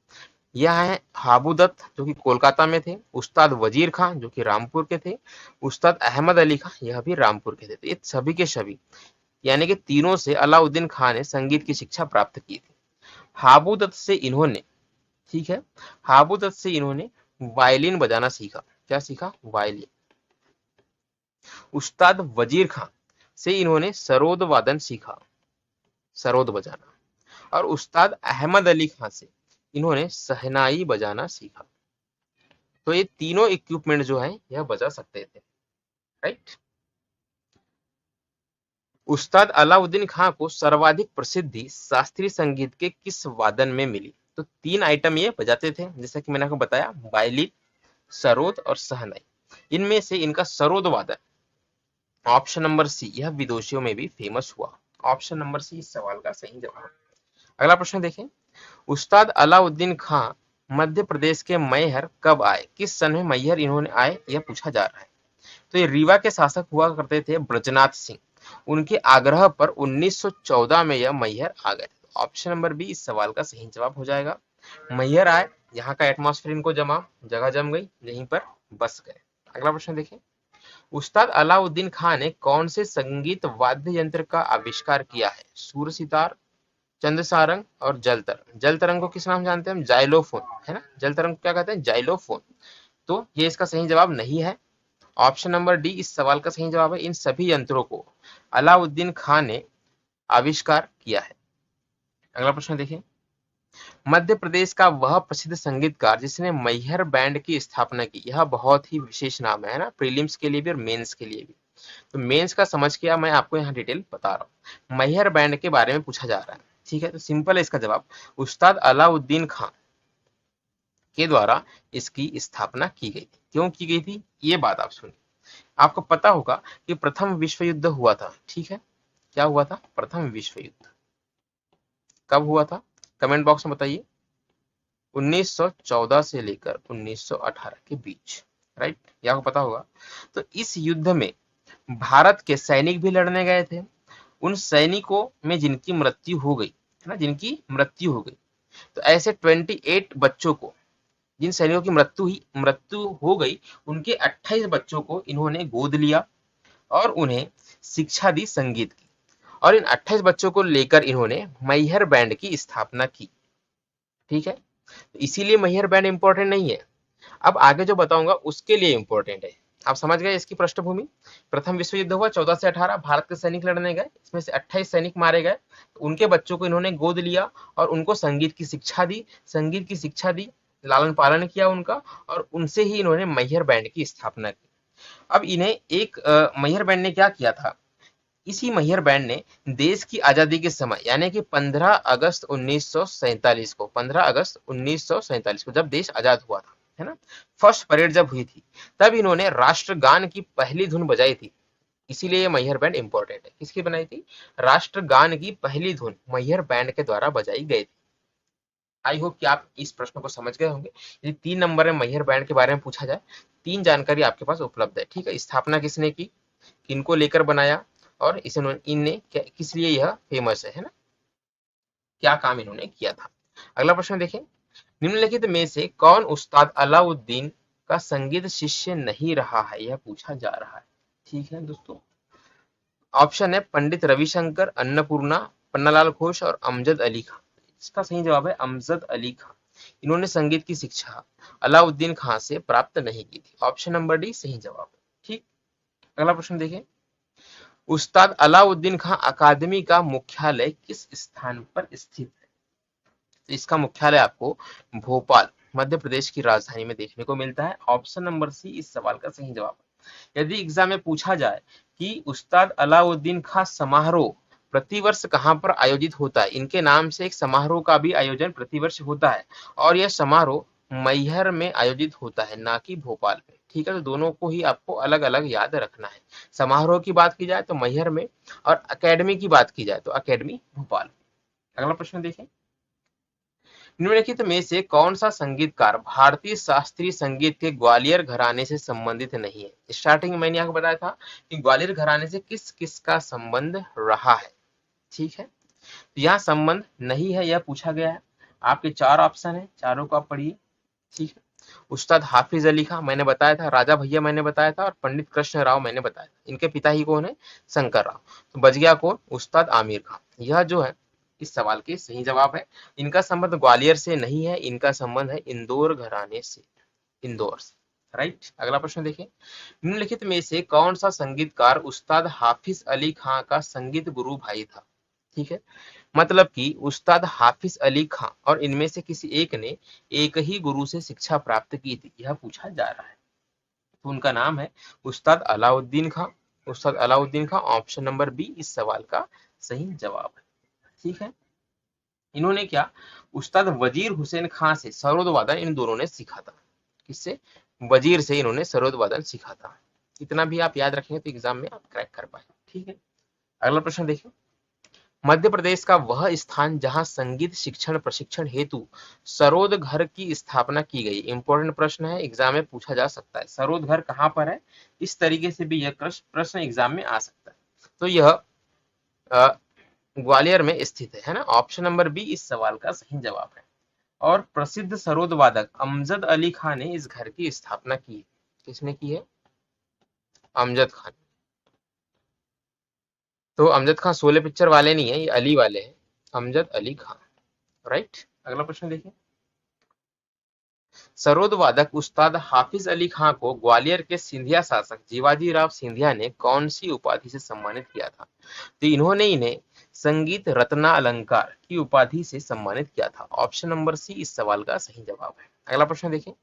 S1: यह है हाबू दत्त जो कि कोलकाता में थे, उस्ताद वजीर खां जो कि रामपुर के थे, उस्ताद अहमद अली खां यह भी रामपुर के थे। तो ये सभी के सभी यानी कि तीनों से अलाउद्दीन खां ने संगीत की शिक्षा प्राप्त की थी। हाबू दत्त से इन्होंने, ठीक है, हाबू दत्त से इन्होंने वायलिन बजाना सीखा। क्या सीखा, वायलिन। उस्ताद वजीर खां से इन्होंने सरोद वादन सीखा, सरोद बजाना। और उस्ताद अहमद अली खां से इन्होंने शहनाई बजाना सीखा। तो ये तीनों इक्विपमेंट जो है यह बजा सकते थे, राइट। उस्ताद अलाउद्दीन खां को सर्वाधिक प्रसिद्धि शास्त्रीय संगीत के किस वादन में मिली। तो तीन आइटम ये बजाते थे, जैसा कि मैंने आपको बताया, वायलिन, सरोद और शहनाई। इनमें से इनका सरोद वादन, ऑप्शन नंबर सी, यह विदेशियों में भी फेमस हुआ। ऑप्शन नंबर सी इस सवाल का सही जवाब। अगला प्रश्न देखें, उस्ताद अलाउद्दीन खां मध्य प्रदेश के मैहर कब आए, किस सन में मैहर इन्होंने आए यह पूछा जा रहा है। तो ये रीवा के शासक हुआ करते थे ब्रजनाथ सिंह, उनके आग्रह पर 1914 में यह मैहर आ गए। ऑप्शन नंबर बी इस सवाल का सही जवाब हो जाएगा। मैहर आए, यहाँ का एटमॉस्फेयर इनको जमा, जगह जम गई, यहीं पर बस गए। अगला प्रश्न देखें, उस्ताद अलाउद्दीन खां ने कौन से संगीत वाद्य यंत्र का आविष्कार किया है। सूर सितार, चंद सारंग और जल तरंग। जल तरंग को किस नाम जानते हैं हम, जाइलोफोन, है ना। जल तरंग को क्या कहते हैं, जाइलोफोन। तो ये इसका सही जवाब नहीं है। ऑप्शन नंबर डी इस सवाल का सही जवाब है। इन सभी यंत्रों को अलाउद्दीन खां ने आविष्कार किया है। अगला प्रश्न देखिए, मध्य प्रदेश का वह प्रसिद्ध संगीतकार जिसने मैहर बैंड की स्थापना की। यह बहुत ही विशेष नाम है ना, प्रीलिम्स के लिए भी और मेंस के लिए भी। तो मेंस का समझ के मैं आपको यहाँ डिटेल बता रहा हूँ। मैहर बैंड के बारे में पूछा जा रहा है, ठीक है। तो सिंपल है इसका जवाब, उस्ताद अलाउद्दीन खां के द्वारा इसकी स्थापना की गई थी। क्यों की गई थी ये बात आप सुनिए। आपको पता होगा कि प्रथम विश्व युद्ध हुआ था, ठीक है। क्या हुआ था, प्रथम विश्व युद्ध कब हुआ था, कमेंट बॉक्स में बताइए। 1914 से लेकर 1918 के बीच, राइट, ये आपको पता होगा। तो इस युद्ध में भारत के सैनिक भी लड़ने गए थे। उन सैनिकों में जिनकी मृत्यु हो गई है ना, जिनकी मृत्यु हो गई, तो ऐसे 28 बच्चों को, जिन सैनिकों की मृत्यु हो गई, उनके 28 बच्चों को इन्होंने गोद लिया और उन्हें शिक्षा दी संगीत की। और इन 28 बच्चों को लेकर इन्होंने मैहर बैंड की स्थापना की, ठीक है। तो इसीलिए मैहर बैंड इंपॉर्टेंट नहीं है, अब आगे जो बताऊंगा उसके लिए इंपॉर्टेंट है। आप समझ गए इसकी पृष्ठभूमि। प्रथम विश्व युद्ध हुआ 14 से 18, भारत के सैनिक लड़ने गए, इसमें से 28 सैनिक मारे गए। तो उनके बच्चों को इन्होंने गोद लिया और उनको संगीत की शिक्षा दी, संगीत की शिक्षा दी लालन पालन किया उनका, और उनसे ही इन्होंने मैहर बैंड की स्थापना की। अब इन्हें एक मैहर बैंड ने क्या किया था, इसी मैहर बैंड ने देश की आजादी के समय यानी कि 15 अगस्त 1947 को, 15 अगस्त 1947 को जब देश आजाद हुआ था, है ना, फर्स्ट परेड जब हुई थी, तब इन्होंने राष्ट्रगान की पहली धुन बजाई थी। इसीलिए ये मैहर बैंड इंपॉर्टेंट है। किसकी बनाई थी, राष्ट्रगान की पहली धुन मैहर बैंड के द्वारा बजाई गई थी। आई होप कि आप इस प्रश्न को समझ गए होंगे। यदि 3 नंबर में मैहर बैंड के बारे में पूछा जाए, 3 जानकारी आपके पास उपलब्ध है, ठीक है। स्थापना किसने की, किनको लेकर बनाया, और इसे इनने किस लिए यह फेमस है ना, क्या काम इन्होंने किया था। अगला प्रश्न देखें, निम्नलिखित में से कौन उस्ताद अलाउद्दीन का संगीत शिष्य नहीं रहा है, यह पूछा जा रहा है। ठीक है दोस्तों, ऑप्शन है पंडित रविशंकर, अन्नपूर्णा, पन्नालाल घोष और अमजद अली खां। इसका सही जवाब है अमजद अली खां। इन्होंने संगीत की शिक्षा अलाउद्दीन खां से प्राप्त नहीं की थी। ऑप्शन नंबर डी सही जवाब है। ठीक, अगला प्रश्न देखें, उस्ताद अलाउद्दीन खां अकादमी का मुख्यालय किस स्थान पर स्थित है। तो इसका मुख्यालय आपको भोपाल, मध्य प्रदेश की राजधानी में देखने को मिलता है। ऑप्शन नंबर सी इस सवाल का सही जवाब है। यदि एग्जाम में पूछा जाए कि उस्ताद अलाउद्दीन खां समारोह प्रतिवर्ष कहां पर आयोजित होता है, इनके नाम से एक समारोह का भी आयोजन प्रतिवर्ष होता है, और यह समारोह मैहर में आयोजित होता है, ना कि भोपाल में। ठीक है, तो दोनों को ही आपको अलग अलग याद रखना है। समारोह की बात की जाए तो मैहर में, और अकेडमी की बात की जाए तो अकेडमी भोपाल। अगला प्रश्न देखें, निम्नलिखित में से कौन सा संगीतकार भारतीय शास्त्रीय संगीत के ग्वालियर घराने से संबंधित नहीं है। स्टार्टिंग में मैंने आपको बताया था कि ग्वालियर घराने से किस किस का संबंध रहा है। ठीक है, तो यहाँ संबंध नहीं है, यह पूछा गया है। आपके 4 ऑप्शन है, चारों को आप पढ़िए। ठीक है, उस्ताद हाफिज अली खां मैंने बताया था, राजा भैया मैंने बताया था, और पंडित कृष्ण राव मैंने बताया था। इनके पिता ही कौन है, शंकर राव। तो बच गया कौन, उस्ताद आमिर खां। यह जो है इस सवाल के सही जवाब है। इनका संबंध ग्वालियर से नहीं है, इनका संबंध है इंदौर घराने से, इंदौर से। राइट, अगला प्रश्न देखिए, निम्नलिखित में से कौन सा संगीतकार उस्ताद हाफिज अली खां का संगीत गुरु भाई था। ठीक है, मतलब कि उस्ताद हाफिज अली खां और इनमें से किसी एक ने एक ही गुरु से शिक्षा प्राप्त की थी, यह पूछा जा रहा है। तो उनका नाम है उस्ताद अलाउद्दीन खां। उस्ताद अलाउद्दीन खां, ऑप्शन नंबर बी इस सवाल का सही जवाब है। ठीक है, इन्होंने क्या, उस्ताद वजीर हुसैन खां से सरोद वादन इन दोनों ने सीखा था। किससे, वजीर से इन्होंने सरोद वादन सीखा था। इतना भी आप याद रखेंगे तो एग्जाम में आप क्रैक कर पाए। ठीक है, अगला प्रश्न देखिए, मध्य प्रदेश का वह स्थान जहां संगीत शिक्षण प्रशिक्षण हेतु सरोद घर की स्थापना की गई। इंपॉर्टेंट प्रश्न है, एग्जाम में पूछा जा सकता है। सरोद घर कहां पर है, इस तरीके से भी यह प्रश्न एग्जाम में आ सकता है। तो यह ग्वालियर में स्थित है ना। ऑप्शन नंबर बी इस सवाल का सही जवाब है। और प्रसिद्ध सरोद वादक अमजद अली खान ने इस घर की स्थापना की। किसने की है, अमजद खान। तो अमजद खान शोले पिक्चर वाले नहीं है, ये अली वाले हैं, अमजद अली खान। राइट, अगला प्रश्न देखिए, सरोद वादक उस्ताद हाफिज अली खां को ग्वालियर के सिंधिया शासक जीवाजी राव सिंधिया ने कौन सी उपाधि से सम्मानित किया था। तो इन्होंने इन्हें संगीत रत्ना अलंकार की उपाधि से सम्मानित किया था। ऑप्शन नंबर सी इस सवाल का सही जवाब है। अगला प्रश्न देखिए,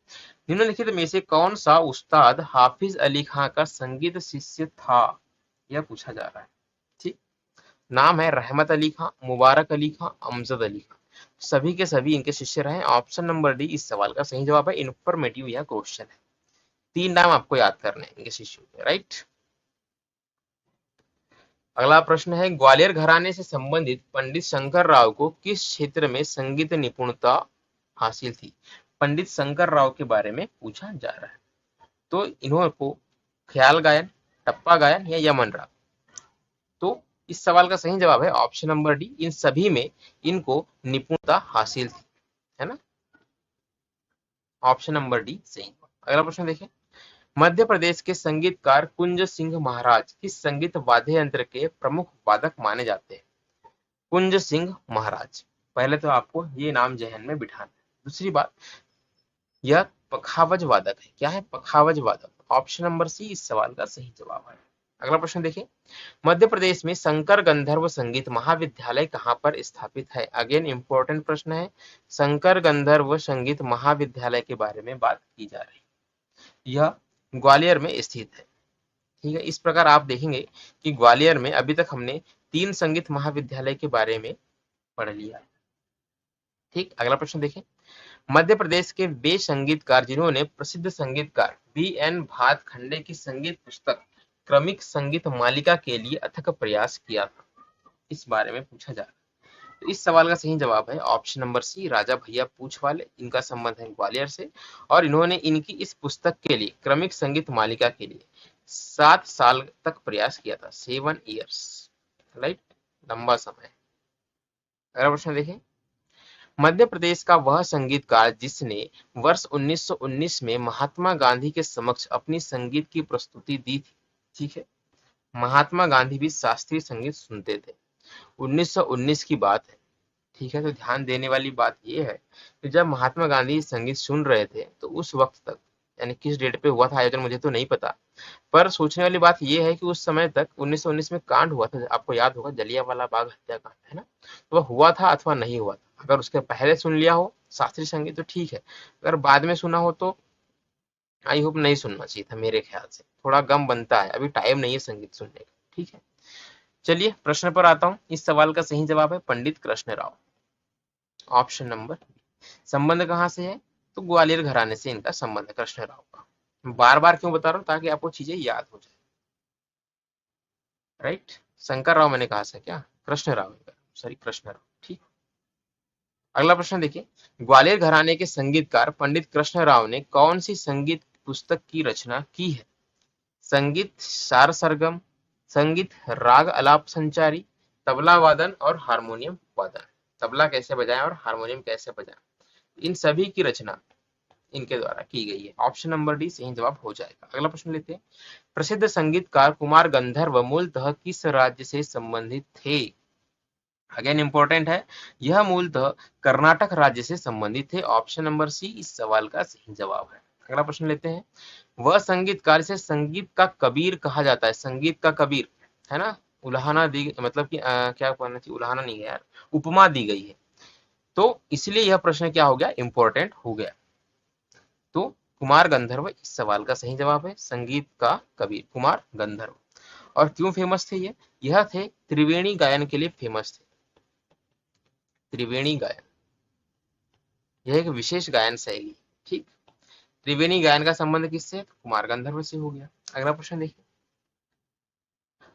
S1: निम्नलिखित में से कौन सा उस्ताद हाफिज अली खां का संगीत शिष्य था, यह पूछा जा रहा है। ठीक, नाम है रहमत अली खां, मुबारक अली खां, अमजद अली खां। सभी के सभी इनके शिष्य रहे। ऑप्शन नंबर डी इस सवाल का सही जवाब है। इंफॉर्मेटिव यह क्वेश्चन है। 3 नाम आपको याद करने हैं इनके शिष्यों के। राइट, अगला प्रश्न है, ग्वालियर घराने से संबंधित पंडित शंकर राव को किस क्षेत्र में संगीत निपुणता हासिल थी। पंडित शंकर राव के बारे में पूछा जा रहा है। तो इन्हों को ख्याल गायन, टप्पा गायन या यमन राग। तो इस सवाल का सही जवाब है ऑप्शन नंबर डी, इन सभी में इनको निपुणता हासिल थी, है ना। ऑप्शन नंबर डी सही। अगला प्रश्न देखें, मध्य प्रदेश के संगीतकार कुंज सिंह महाराज किस संगीत वाद्य यंत्र के प्रमुख वादक माने जाते हैं। कुंज सिंह महाराज, पहले तो आपको ये नाम जहन में बिठाना है। दूसरी बात, यह पखावज वादक है। क्या है, पखावज वादक। ऑप्शन नंबर सी इस सवाल का सही जवाब है। अगला प्रश्न देखिए, मध्य प्रदेश में शंकर गंधर्व संगीत महाविद्यालय कहाँ पर स्थापित है? अगेन इंपॉर्टेंट प्रश्न है, शंकर गंधर्व संगीत महाविद्यालय के बारे में बात की जा रही है। यह ग्वालियर में स्थित है। ठीक है, इस प्रकार आप देखेंगे कि ग्वालियर में अभी तक हमने 3 संगीत महाविद्यालय के बारे में पढ़ लिया। ठीक, अगला प्रश्न देखें, मध्य प्रदेश के वे संगीतकार जिन्होंने प्रसिद्ध संगीतकार बी.एन. भातखंडे की संगीत पुस्तक क्रमिक संगीत मालिका के लिए अथक प्रयास किया था, इस बारे में पूछा जा रहा है। तो इस सवाल का सही जवाब है ऑप्शन नंबर सी, राजा भैया पूछ वाले। इनका संबंध है ग्वालियर से और इन्होंने इनकी इस पुस्तक के लिए क्रमिक संगीत मालिका के लिए 7 साल तक प्रयास किया था, 7 ईयर्स, राइट, लंबा समय। अगला प्रश्न देखें, मध्य प्रदेश का वह संगीतकार जिसने वर्ष 1919 में महात्मा गांधी के समक्ष अपनी संगीत की प्रस्तुति दी थी। ठीक है, महात्मा गांधी भी शास्त्रीय संगीत सुनते थे। 1919 की बात है। ठीक है, तो ध्यान देने वाली बात यह है कि जब महात्मा गांधी संगीत सुन रहे थे तो उस वक्त तक, यानी किस डेट पे हुआ था आयोजन मुझे तो नहीं पता, पर सोचने वाली बात यह है कि उस समय तक 1919 में कांड हुआ था, आपको याद होगा जलियांवाला बाग हत्याकांड, है ना, तो वह हुआ था अथवा नहीं हुआ था। अगर उसके पहले सुन लिया हो शास्त्रीय संगीत तो ठीक है, अगर बाद में सुना हो तो आई होप नहीं सुनना चाहिए था, मेरे ख्याल से थोड़ा गम बनता है, अभी टाइम नहीं है संगीत सुनने का। ठीक है, चलिए प्रश्न पर आता हूँ। इस सवाल का सही जवाब है पंडित कृष्ण राव, ऑप्शन नंबर। संबंध कहाँ से है? तो ग्वालियर घराने से इनका संबंध है, कृष्ण राव का। बार बार क्यों बता रहा हूँ? ताकि आपको चीजें याद हो जाए, राइट। शंकर राव मैंने कहा था क्या? कृष्ण राव, सॉरी कृष्ण राव। ठीक, अगला प्रश्न देखिए, ग्वालियर घराने के संगीतकार पंडित कृष्ण राव ने कौन सी संगीत पुस्तक की रचना की है? संगीत सार सरगम, संगीत राग अलाप संचारी, तबला वादन और हारमोनियम वादन। तबला कैसे बजाएं और हारमोनियम कैसे बजाएं, इन सभी की रचना इनके द्वारा की गई है। ऑप्शन नंबर डी सही जवाब हो जाएगा। अगला प्रश्न लेते हैं, प्रसिद्ध संगीतकार कुमार गंधर्व मूलतः किस राज्य से संबंधित थे? अगेन इंपॉर्टेंट है, यह मूलतः कर्नाटक राज्य से संबंधित थे। ऑप्शन नंबर सी इस सवाल का सही जवाब है। अगला प्रश्न लेते हैं, वह संगीतकार से संगीत का कबीर कहा जाता है। संगीत का कबीर, है ना, उल्हाना दी, मतलब कि क्या कहना चाहिए, उल्हाना नहीं है यार, उपमा दी गई है, तो इसलिए यह प्रश्न क्या हो गया, इंपॉर्टेंट हो गया। तो कुमार गंधर्व इस सवाल का सही जवाब है, संगीत का कबीर कुमार गंधर्व। और क्यों फेमस थे ये? यह थे त्रिवेणी गायन के लिए फेमस थे। त्रिवेणी गायन यह एक विशेष गायन शैली। ठीक, त्रिवेणी गायन का संबंध किससे? कुमार गंधर्व से हो गया। अगला प्रश्न देखिए,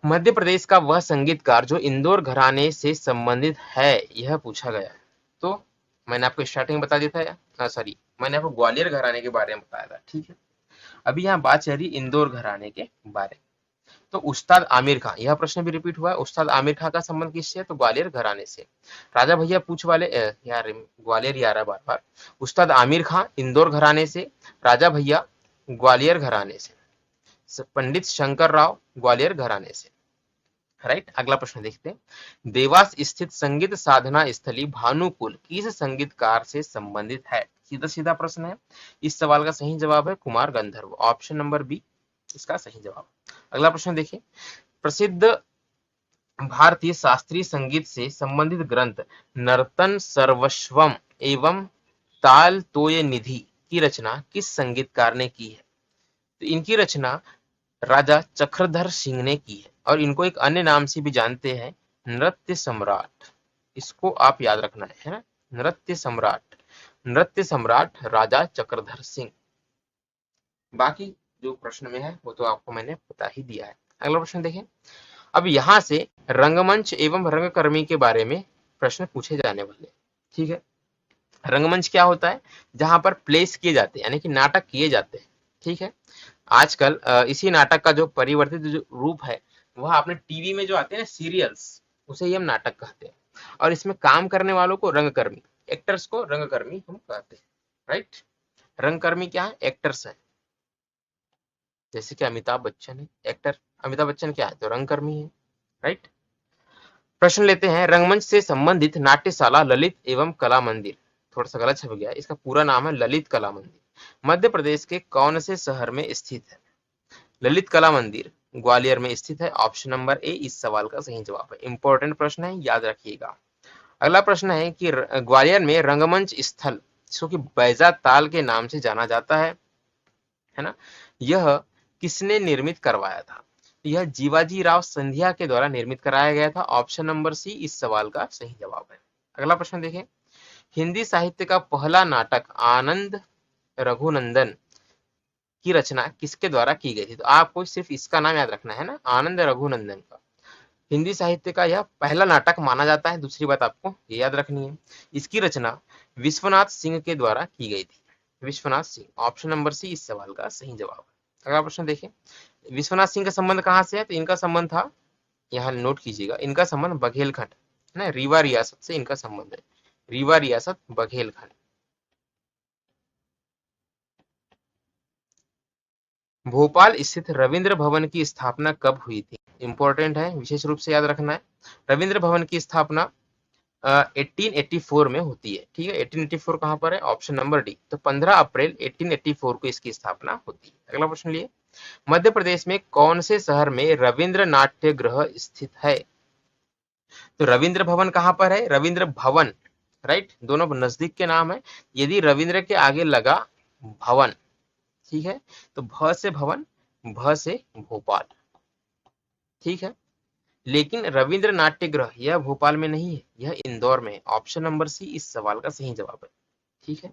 S1: मध्य प्रदेश का वह संगीतकार जो इंदौर घराने से संबंधित है, यह पूछा गया है। तो मैंने आपको स्टार्टिंग बता दिया था, सॉरी मैंने आपको ग्वालियर घराने के बारे में बताया था। ठीक है, अभी यहाँ बात चल रही इंदौर घराने के बारे में। तो उस्ताद आमिर खां, यह प्रश्न भी रिपीट हुआ है, उस्ताद आमिर खां का संबंध किससे है? तो ग्वालियर घराने से। राजा भैया पूछ वाले, यार ग्वालियर ही आ रहा है बार बार। उस्ताद आमिर खां इंदौर घराने से, राजा भैया ग्वालियर घराने से, पंडित शंकर राव ग्वालियर घराने से, राइट। अगला प्रश्न देखते हैं, देवास स्थित संगीत साधना स्थली भानुकुल किस संगीतकार से संबंधित है? सीधा सीधा प्रश्न है, इस सवाल का सही जवाब है Kumar Gandharva. Option number B इसका सही जवाब। अगला प्रश्न देखिए, प्रसिद्ध भारतीय शास्त्रीय संगीत से संबंधित ग्रंथ नर्तन सर्वस्वम एवं ताल तोय निधि की रचना किस संगीतकार ने की है? तो इनकी रचना राजा चक्रधर सिंह ने की है और इनको एक अन्य नाम से भी जानते हैं, नृत्य सम्राट। इसको आप याद रखना है ना, नृत्य सम्राट, नृत्य सम्राट राजा चक्रधर सिंह। बाकी जो प्रश्न में है वो तो आपको मैंने बता ही दिया है। अगला प्रश्न देखें, अब यहां से रंगमंच एवं रंगकर्मी के बारे में प्रश्न पूछे जाने वाले। ठीक है, रंगमंच क्या होता है? जहां पर प्लेस किए जाते हैं, यानी कि नाटक किए जाते हैं। ठीक है, आजकल इसी नाटक का जो परिवर्तित जो रूप है वह आपने टीवी में जो आते हैं ना सीरियल्स, उसे ही हम नाटक कहते हैं। और इसमें काम करने वालों को रंगकर्मी, एक्टर्स को रंगकर्मी हम कहते हैं, राइट। रंगकर्मी क्या है? एक्टर्स है। जैसे कि अमिताभ बच्चन है एक्टर, अमिताभ बच्चन क्या है? तो रंगकर्मी है, राइट। प्रश्न लेते हैं, रंगमंच से संबंधित नाट्यशाला ललित एवं कला मंदिर, थोड़ा सा गलत छप गया, इसका पूरा नाम है ललित कला मंदिर, मध्य प्रदेश के कौन से शहर में स्थित है? ललित कला मंदिर ग्वालियर में स्थित है। ऑप्शन नंबर ए इस सवाल का सही जवाब है। इंपॉर्टेंट प्रश्न है, याद रखिएगा। अगला प्रश्न है कि ग्वालियर में रंगमंच स्थल, जिसको कि बैजा ताल के नाम से जाना जाता है ना, यह किसने निर्मित करवाया था? यह जीवाजी राव सिंधिया के द्वारा निर्मित कराया गया था। ऑप्शन नंबर सी इस सवाल का सही जवाब है। अगला प्रश्न देखें, हिंदी साहित्य का पहला नाटक आनंद रघुनंदन की रचना किसके द्वारा की गई थी? तो आपको सिर्फ इसका नाम याद रखना है ना, आनंद रघुनंदन का हिंदी साहित्य का यह पहला नाटक माना जाता है। दूसरी बात आपको ये याद रखनी है, इसकी रचना विश्वनाथ सिंह के द्वारा की गई थी। Vishwanath Singh, option number C इस सवाल का सही जवाब है। अगला प्रश्न देखिए, विश्वनाथ सिंह का संबंध कहाँ से है? तो इनका संबंध था, यहाँ नोट कीजिएगा, इनका संबंध बघेलखंड है ना, रीवा रियासत से इनका संबंध है। रीवा रियासत बघेलखंड। भोपाल स्थित रविंद्र भवन की स्थापना कब हुई थी? इंपॉर्टेंट है, विशेष रूप से याद रखना है। रविंद्र भवन की स्थापना 1884 में होती है। ठीक है, 1884 कहां पर है? Option number D. तो 15 अप्रैल 1884 को इसकी स्थापना होती है। अगला प्रश्न लिए, मध्य प्रदेश में कौन से शहर में रविंद्र नाट्य गृह स्थित है? तो रविंद्र भवन कहां पर है? रविंद्र भवन, राइट, दोनों नजदीक के नाम है। यदि रविंद्र के आगे लगा भवन, ठीक है, तो भ से भवन, भ से भोपाल, ठीक है। लेकिन रविंद्र नाट्य गृह यह भोपाल में नहीं है, यह इंदौर में है। ऑप्शन नंबर सी इस सवाल का सही जवाब है। ठीक है,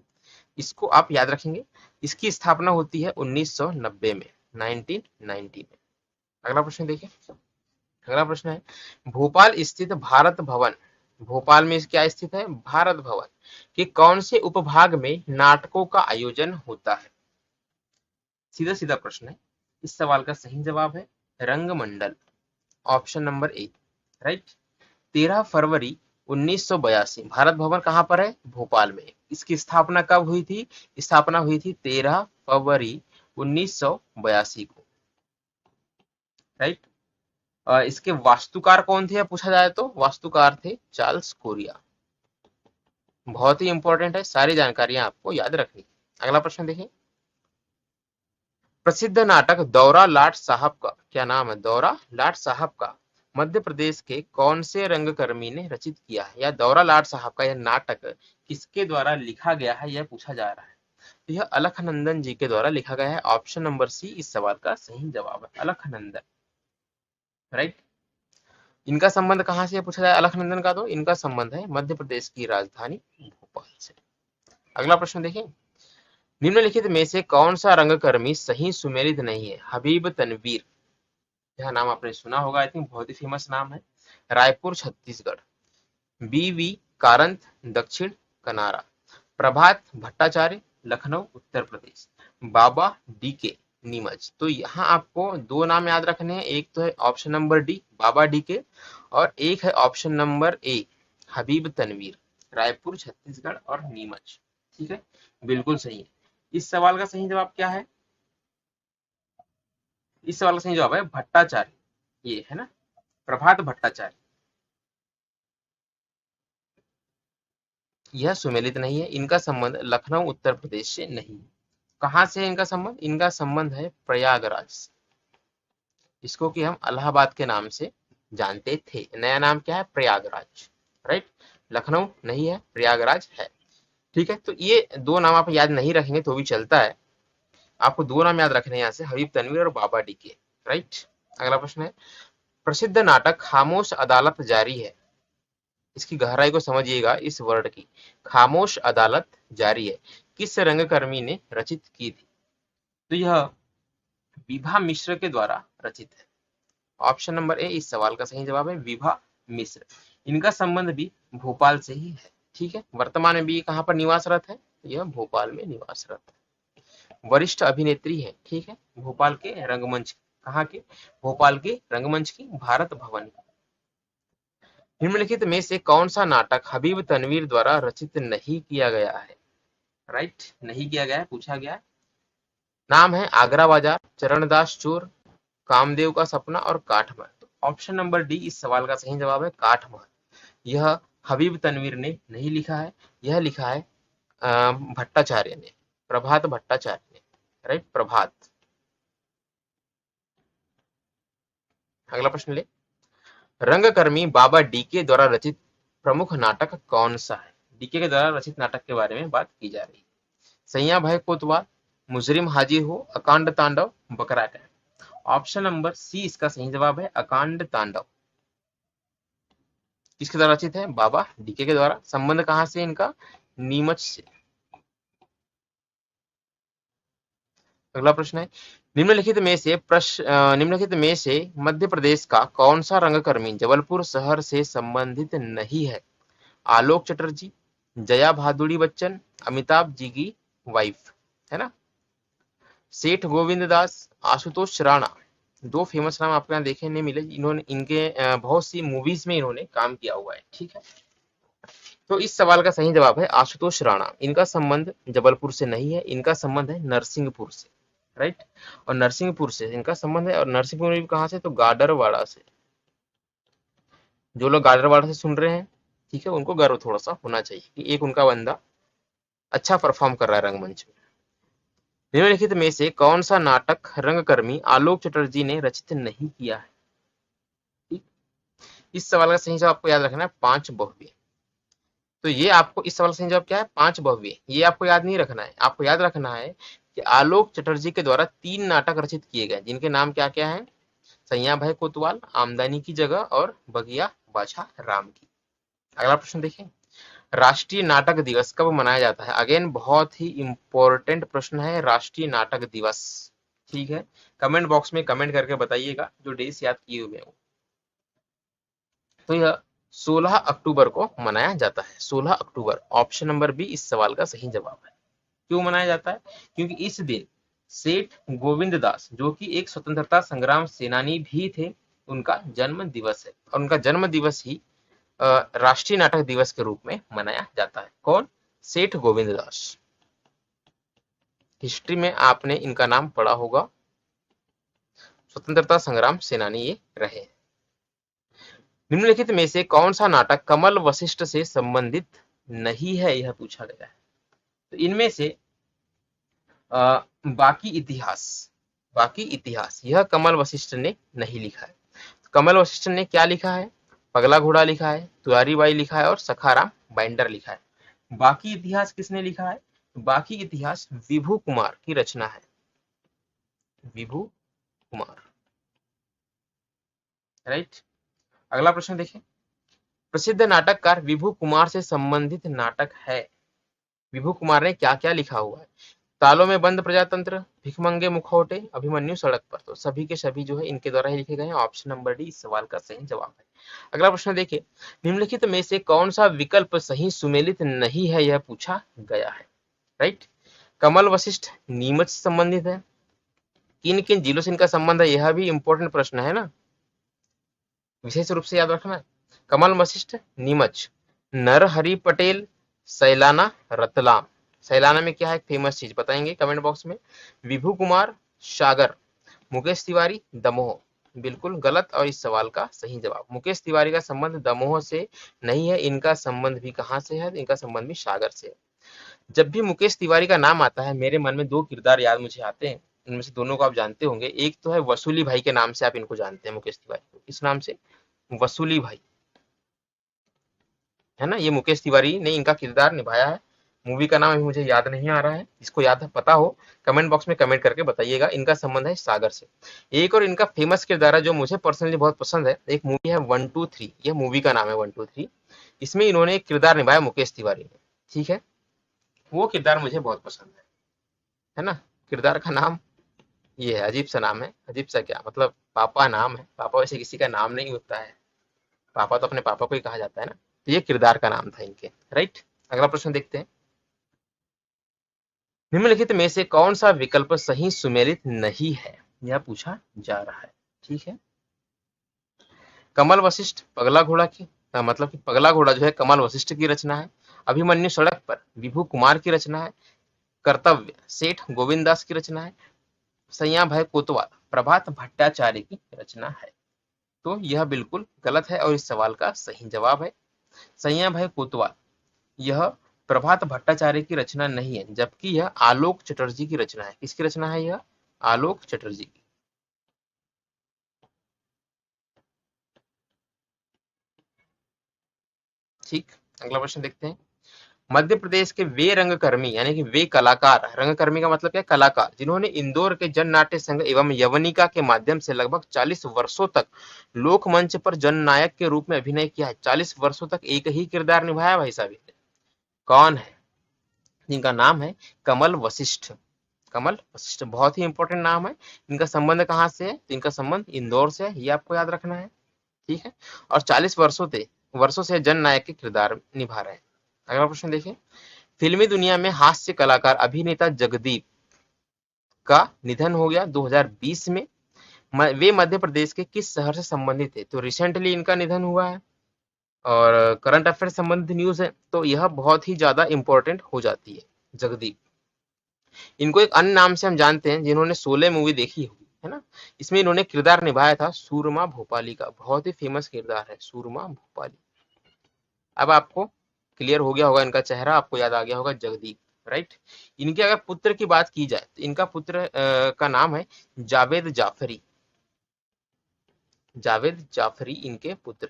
S1: इसको आप याद रखेंगे। इसकी स्थापना होती है 1990 में, 1990 में। अगला प्रश्न देखिए, अगला प्रश्न है, भोपाल स्थित भारत भवन, भोपाल में क्या स्थित है? भारत भवन के कौन से उपभाग में नाटकों का आयोजन होता है? सीधा सीधा प्रश्न है, इस सवाल का सही जवाब है Rangmandal. Option number A, right. 13 फरवरी 1982 भारत भवन कहां पर है? भोपाल में। इसकी स्थापना कब हुई थी? स्थापना हुई थी 13 फरवरी 1982 को, राइट। इसके वास्तुकार कौन थे पूछा जाए तो वास्तुकार थे चार्ल्स कोरिया। बहुत ही इंपॉर्टेंट है, सारी जानकारियां आपको याद रखनी। अगला प्रश्न देखिए, प्रसिद्ध नाटक दौरा लाट साहब का, क्या नाम है? दौरा लाट साहब का मध्य प्रदेश के कौन से रंगकर्मी ने रचित किया है? या दौरा लाट साहब का यह नाटक किसके द्वारा लिखा गया है, यह पूछा जा रहा है। तो यह अलखनंदन जी के द्वारा लिखा गया है। ऑप्शन नंबर सी इस सवाल का सही जवाब है, अलखनंदन, राइट। इनका संबंध कहां से पूछा जाए अलखनंदन का? तो इनका संबंध है मध्य प्रदेश की राजधानी भोपाल से। अगला प्रश्न देखिए, निम्नलिखित में से कौन सा रंगकर्मी सही सुमेलित नहीं है? हबीब तनवीर, यह नाम आपने सुना होगा, आई थिंक बहुत ही फेमस नाम है। रायपुर छत्तीसगढ़। बी.वी. कारंत, दक्षिण कनारा। प्रभात भट्टाचार्य, लखनऊ उत्तर प्रदेश। बाबा डी.के. नीमच। तो यहाँ आपको दो नाम याद रखने हैं, एक तो है ऑप्शन नंबर डी बाबा डी.के. और एक है option number A Habib Tanvir, Raipur Chhattisgarh और नीमच। ठीक है, बिल्कुल सही है। इस सवाल का सही जवाब क्या है? इस सवाल का सही जवाब है भट्टाचार्य, ये है ना, प्रभात भट्टाचार्य। यह सुमेलित नहीं है, इनका संबंध लखनऊ उत्तर प्रदेश से नहीं है। कहां से है इनका संबंध? इनका संबंध है प्रयागराज से। इसको कि हम इलाहाबाद के नाम से जानते थे, नया नाम क्या है? प्रयागराज, राइट। लखनऊ नहीं है, प्रयागराज है। ठीक है, तो ये दो नाम आप याद नहीं रखेंगे तो भी चलता है, आपको दो नाम याद रखने हैं यहाँ से, हबीब तनवीर और बाबा डीके, राइट। अगला प्रश्न है, प्रसिद्ध नाटक खामोश अदालत जारी है, इसकी गहराई को समझिएगा, इस वर्ड की, खामोश अदालत जारी है, किस रंगकर्मी ने रचित की थी? तो यह विभा मिश्र के द्वारा रचित है। ऑप्शन नंबर ए इस सवाल का सही जवाब है विभा मिश्र। इनका संबंध भी भोपाल से ही है। ठीक है, वर्तमान में भी कहां पर निवासरत है? यह भोपाल में निवासरत है। वरिष्ठ अभिनेत्री है, ठीक है, भोपाल के रंगमंच, कहाँ के? भोपाल के रंगमंच की, भारत भवन की। निम्नलिखित में से कौन सा नाटक हबीब तनवीर द्वारा रचित नहीं किया गया है? राइट, नहीं किया गया है, पूछा गया है। नाम है आगरा बाजार, चरणदास चोर, कामदेव का सपना और काठमहल। ऑप्शन नंबर डी इस सवाल का सही जवाब है काठमहल। यह हबीब तनवीर ने नहीं लिखा है, यह लिखा है भट्टाचार्य ने, प्रभात भट्टाचार्य ने, राइट, प्रभात। अगला प्रश्न ले, रंगकर्मी बाबा डीके द्वारा रचित प्रमुख नाटक कौन सा है? डीके के द्वारा रचित नाटक के बारे में बात की जा रही है। सैया भाई कोतवाल, मुजरिम हाजिर हो, अकांड तांडव, बकरा कैद। ऑप्शन नंबर सी इसका सही जवाब है, अकांड तांडव। किसके द्वारा रचित है? बाबा डीके के द्वारा। संबंध कहां से इनका? नीमच से। अगला प्रश्न है, निम्नलिखित में से मध्य प्रदेश का कौन सा रंगकर्मी जबलपुर शहर से संबंधित नहीं है? आलोक चटर्जी, जया भादुड़ी बच्चन, अमिताभ जी की वाइफ, है ना। सेठ गोविंद दास, आशुतोष राणा। दो फेमस नाम आपको यहाँ देखने मिले, इन्होंने इनके बहुत सी मूवीज में इन्होंने काम किया हुआ है, ठीक है। तो इस सवाल का सही जवाब है आशुतोष राणा। इनका संबंध जबलपुर से नहीं है, इनका संबंध है नरसिंहपुर से, राइट। और नरसिंहपुर से इनका संबंध है, और नरसिंहपुर में कहां से? तो गाडरवाड़ा से। जो लोग गाडरवाड़ा से सुन रहे हैं, ठीक है, उनको गर्व थोड़ा सा होना चाहिए कि एक उनका बंदा अच्छा परफॉर्म कर रहा है रंगमंच में। निम्नलिखित में से कौन सा नाटक रंगकर्मी आलोक चटर्जी ने रचित नहीं किया है? ठीक। इस सवाल का सही जवाब आपको याद रखना है, पांच बहुव्य। तो ये आपको इस सवाल का सही जवाब क्या है? पांच बहुव्य। ये आपको याद नहीं रखना है, आपको याद रखना है कि आलोक चटर्जी के द्वारा 3 नाटक रचित किए गए, जिनके नाम क्या क्या है? सैया भाई कोतवाल, आमदनी की जगह, और बगिया बाछा राम की। अगला प्रश्न देखें, राष्ट्रीय नाटक दिवस कब मनाया जाता है? अगेन बहुत ही इंपॉर्टेंट प्रश्न है, राष्ट्रीय नाटक दिवस। ठीक है, कमेंट बॉक्स में कमेंट करके बताइएगा जो डेट्स याद किए हुए हैं। तो यह 16 अक्टूबर को मनाया जाता है, 16 अक्टूबर। ऑप्शन नंबर बी इस सवाल का सही जवाब है। क्यों मनाया जाता है? क्योंकि इस दिन सेठ गोविंद दास, जो कि एक स्वतंत्रता संग्राम सेनानी भी थे, उनका जन्म दिवस है, और उनका जन्म दिवस ही राष्ट्रीय नाटक दिवस के रूप में मनाया जाता है। कौन? सेठ गोविंद दास। हिस्ट्री में आपने इनका नाम पढ़ा होगा, स्वतंत्रता संग्राम सेनानी ये रहे। निम्नलिखित में से कौन सा नाटक कमल वशिष्ठ से संबंधित नहीं है, यह पूछा गया है। तो इनमें से बाकी इतिहास यह कमल वशिष्ठ ने नहीं लिखा है। कमल वशिष्ठ ने क्या लिखा है? पगला घोड़ा लिखा है, तुरारी बाई लिखा है, और सखाराम बाइंडर लिखा है। बाकी इतिहास किसने लिखा है? बाकी इतिहास विभू कुमार की रचना है, विभू कुमार, राइट। अगला प्रश्न देखें, प्रसिद्ध नाटककार विभू कुमार से संबंधित नाटक है। विभू कुमार ने क्या क्या लिखा हुआ है? तालों में बंद प्रजातंत्र, भिखमंगे मुखौटे, अभिमन्यु सड़क पर। तो सभी के सभी जो है इनके द्वारा ही लिखे गए हैं। ऑप्शन नंबर डी इस सवाल का सही जवाब है। अगला प्रश्न देखिए, निम्नलिखित में से कौन सा विकल्प सही सुमेलित नहीं है, यह पूछा गया है, राइट। कमल वशिष्ठ नीमच से संबंधित है। किन किन जिलों से इनका संबंध है, यह भी इंपॉर्टेंट प्रश्न है ना, विशेष रूप से याद रखना है। कमल वशिष्ठ नीमच, नरहरि पटेल सैलाना रतलाम। सैलाना में क्या है फेमस चीज बताएंगे कमेंट बॉक्स में। विभू कुमार सागर, मुकेश तिवारी दमोह। बिल्कुल गलत, और इस सवाल का सही जवाब, मुकेश तिवारी का संबंध दमोह से नहीं है, इनका संबंध भी कहां से है? इनका संबंध भी सागर से है। जब भी मुकेश तिवारी का नाम आता है, मेरे मन में दो किरदार याद मुझे आते हैं, इनमें से दोनों को आप जानते होंगे। एक तो है वसूली भाई के नाम से आप इनको जानते हैं, मुकेश तिवारी को इस नाम से, वसूली भाई, है ना। ये मुकेश तिवारी ने इनका किरदार निभाया है। मूवी का नाम अभी मुझे याद नहीं आ रहा है, इसको याद पता हो कमेंट बॉक्स में कमेंट करके बताइएगा। इनका संबंध है सागर से। एक और इनका फेमस किरदार है जो मुझे पर्सनली बहुत पसंद है, एक मूवी है 123, यह मूवी का नाम है 123। इसमें इन्होंने एक किरदार निभाया मुकेश तिवारी ने, ठीक है। वो किरदार मुझे बहुत पसंद है ना। किरदार का नाम ये है, अजीब सा नाम है, अजीब सा क्या मतलब, पापा नाम है। पापा वैसे किसी का नाम नहीं होता है, पापा तो अपने पापा को ही कहा जाता है ना। तो ये किरदार का नाम था इनके, राइट। अगला प्रश्न देखते हैं, निम्नलिखित में से कौन सा विकल्प सही सुमेलित नहीं है, यह पूछा जा रहा है, ठीक है। कमल वशिष्ठ पगला घोड़ा की मतलब कि पगला घोड़ा जो है कमल वशिष्ठ की रचना है। अभिमन्यु सड़क पर विभू कुमार की रचना है। कर्तव्य सेठ गोविंद दास की रचना है। सैया भाई कोतवाल प्रभात भट्टाचार्य की रचना है। तो यह बिल्कुल गलत है, और इस सवाल का सही जवाब है सैया भाई कोतवाल। यह प्रभात भट्टाचार्य की रचना नहीं है, जबकि यह आलोक चटर्जी की रचना है। किसकी रचना है यह? आलोक चटर्जी की। ठीक, अगला प्रश्न देखते हैं। मध्य प्रदेश के वे रंगकर्मी यानी कि वे कलाकार, रंगकर्मी का मतलब क्या, कलाकार, जिन्होंने इंदौर के जन नाट्य संघ एवं यवनिका के माध्यम से लगभग 40 वर्षों तक लोकमंच पर जननायक के रूप में अभिनय किया है। 40 वर्षों तक एक ही किरदार निभाया भाई साहब। कौन है? जिनका नाम है कमल वशिष्ठ। कमल वशिष्ठ बहुत ही इंपॉर्टेंट नाम है। इनका संबंध कहाँ से है? तो इनका संबंध इंदौर से है, ये आपको याद रखना है। ठीक है, और 40 वर्षों से जननायक के किरदार निभा रहे हैं। अगला प्रश्न देखिए। फिल्मी दुनिया में हास्य कलाकार अभिनेता जगदीप का निधन हो गया 2020 में। वे मध्य प्रदेश के किस शहर से संबंधित थे? तो रिसेंटली इनका निधन हुआ है और करंट अफेयर संबंधित न्यूज है, तो यह बहुत ही ज्यादा इंपॉर्टेंट हो जाती है। जगदीप, इनको एक अन्य नाम से हम जानते हैं, जिन्होंने 16 मूवी देखी होगी, है ना। इसमें इन्होंने किरदार निभाया था सूरमा भोपाली का, बहुत ही फेमस किरदार है सूरमा भोपाली। अब आपको क्लियर हो गया होगा इनका चेहरा, आपको याद आ गया होगा जगदीप, राइट। इनके अगर पुत्र की बात की जाए तो इनका पुत्र का नाम है जावेद जाफरी। जावेद जाफरी इनके पुत्र,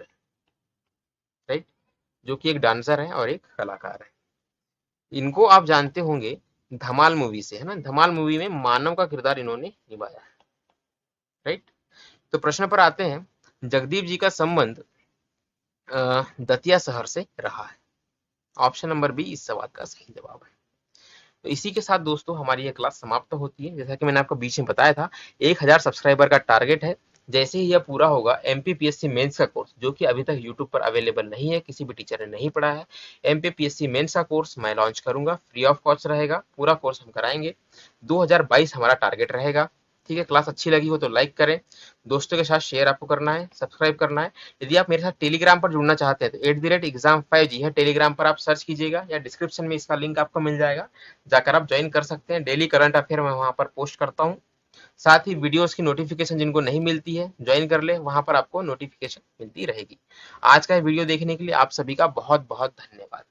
S1: राइट, जो कि एक डांसर है और एक कलाकार है। इनको आप जानते होंगे धमाल मूवी से, है ना। धमाल मूवी में मानव का किरदार इन्होंने निभाया है, राइट। तो प्रश्न पर आते हैं। जगदीप जी का संबंध दतिया शहर से रहा है। ऑप्शन नंबर बी इस सवाल का सही जवाब है। तो इसी के साथ दोस्तों हमारी ये क्लास समाप्त होती है। जैसा कि मैंने आपको बीच में बताया था, 1000 सब्सक्राइबर का टारगेट है। जैसे ही यह पूरा होगा, एमपीपीएससी मेंस का कोर्स, जो कि अभी तक यूट्यूब पर अवेलेबल नहीं है, किसी भी टीचर ने नहीं पढ़ा है, एमपीपीएससी मेंस का कोर्स मैं लॉन्च करूंगा। फ्री ऑफ कॉस्ट रहेगा, पूरा कोर्स हम कराएंगे। 2022 हमारा टारगेट रहेगा। ठीक है, क्लास अच्छी लगी हो तो लाइक करें, दोस्तों के साथ शेयर आपको करना है, सब्सक्राइब करना है। यदि आप मेरे साथ टेलीग्राम पर जुड़ना चाहते हैं तो @exam5g है टेलीग्राम पर, आप सर्च कीजिएगा या डिस्क्रिप्शन में इसका लिंक आपको मिल जाएगा, जाकर आप ज्वाइन कर सकते हैं। डेली करंट अफेयर मैं वहां पर पोस्ट करता हूँ। साथ ही वीडियोस की नोटिफिकेशन जिनको नहीं मिलती है, ज्वाइन कर ले, वहां पर आपको नोटिफिकेशन मिलती रहेगी। आज का वीडियो देखने के लिए आप सभी का बहुत बहुत धन्यवाद।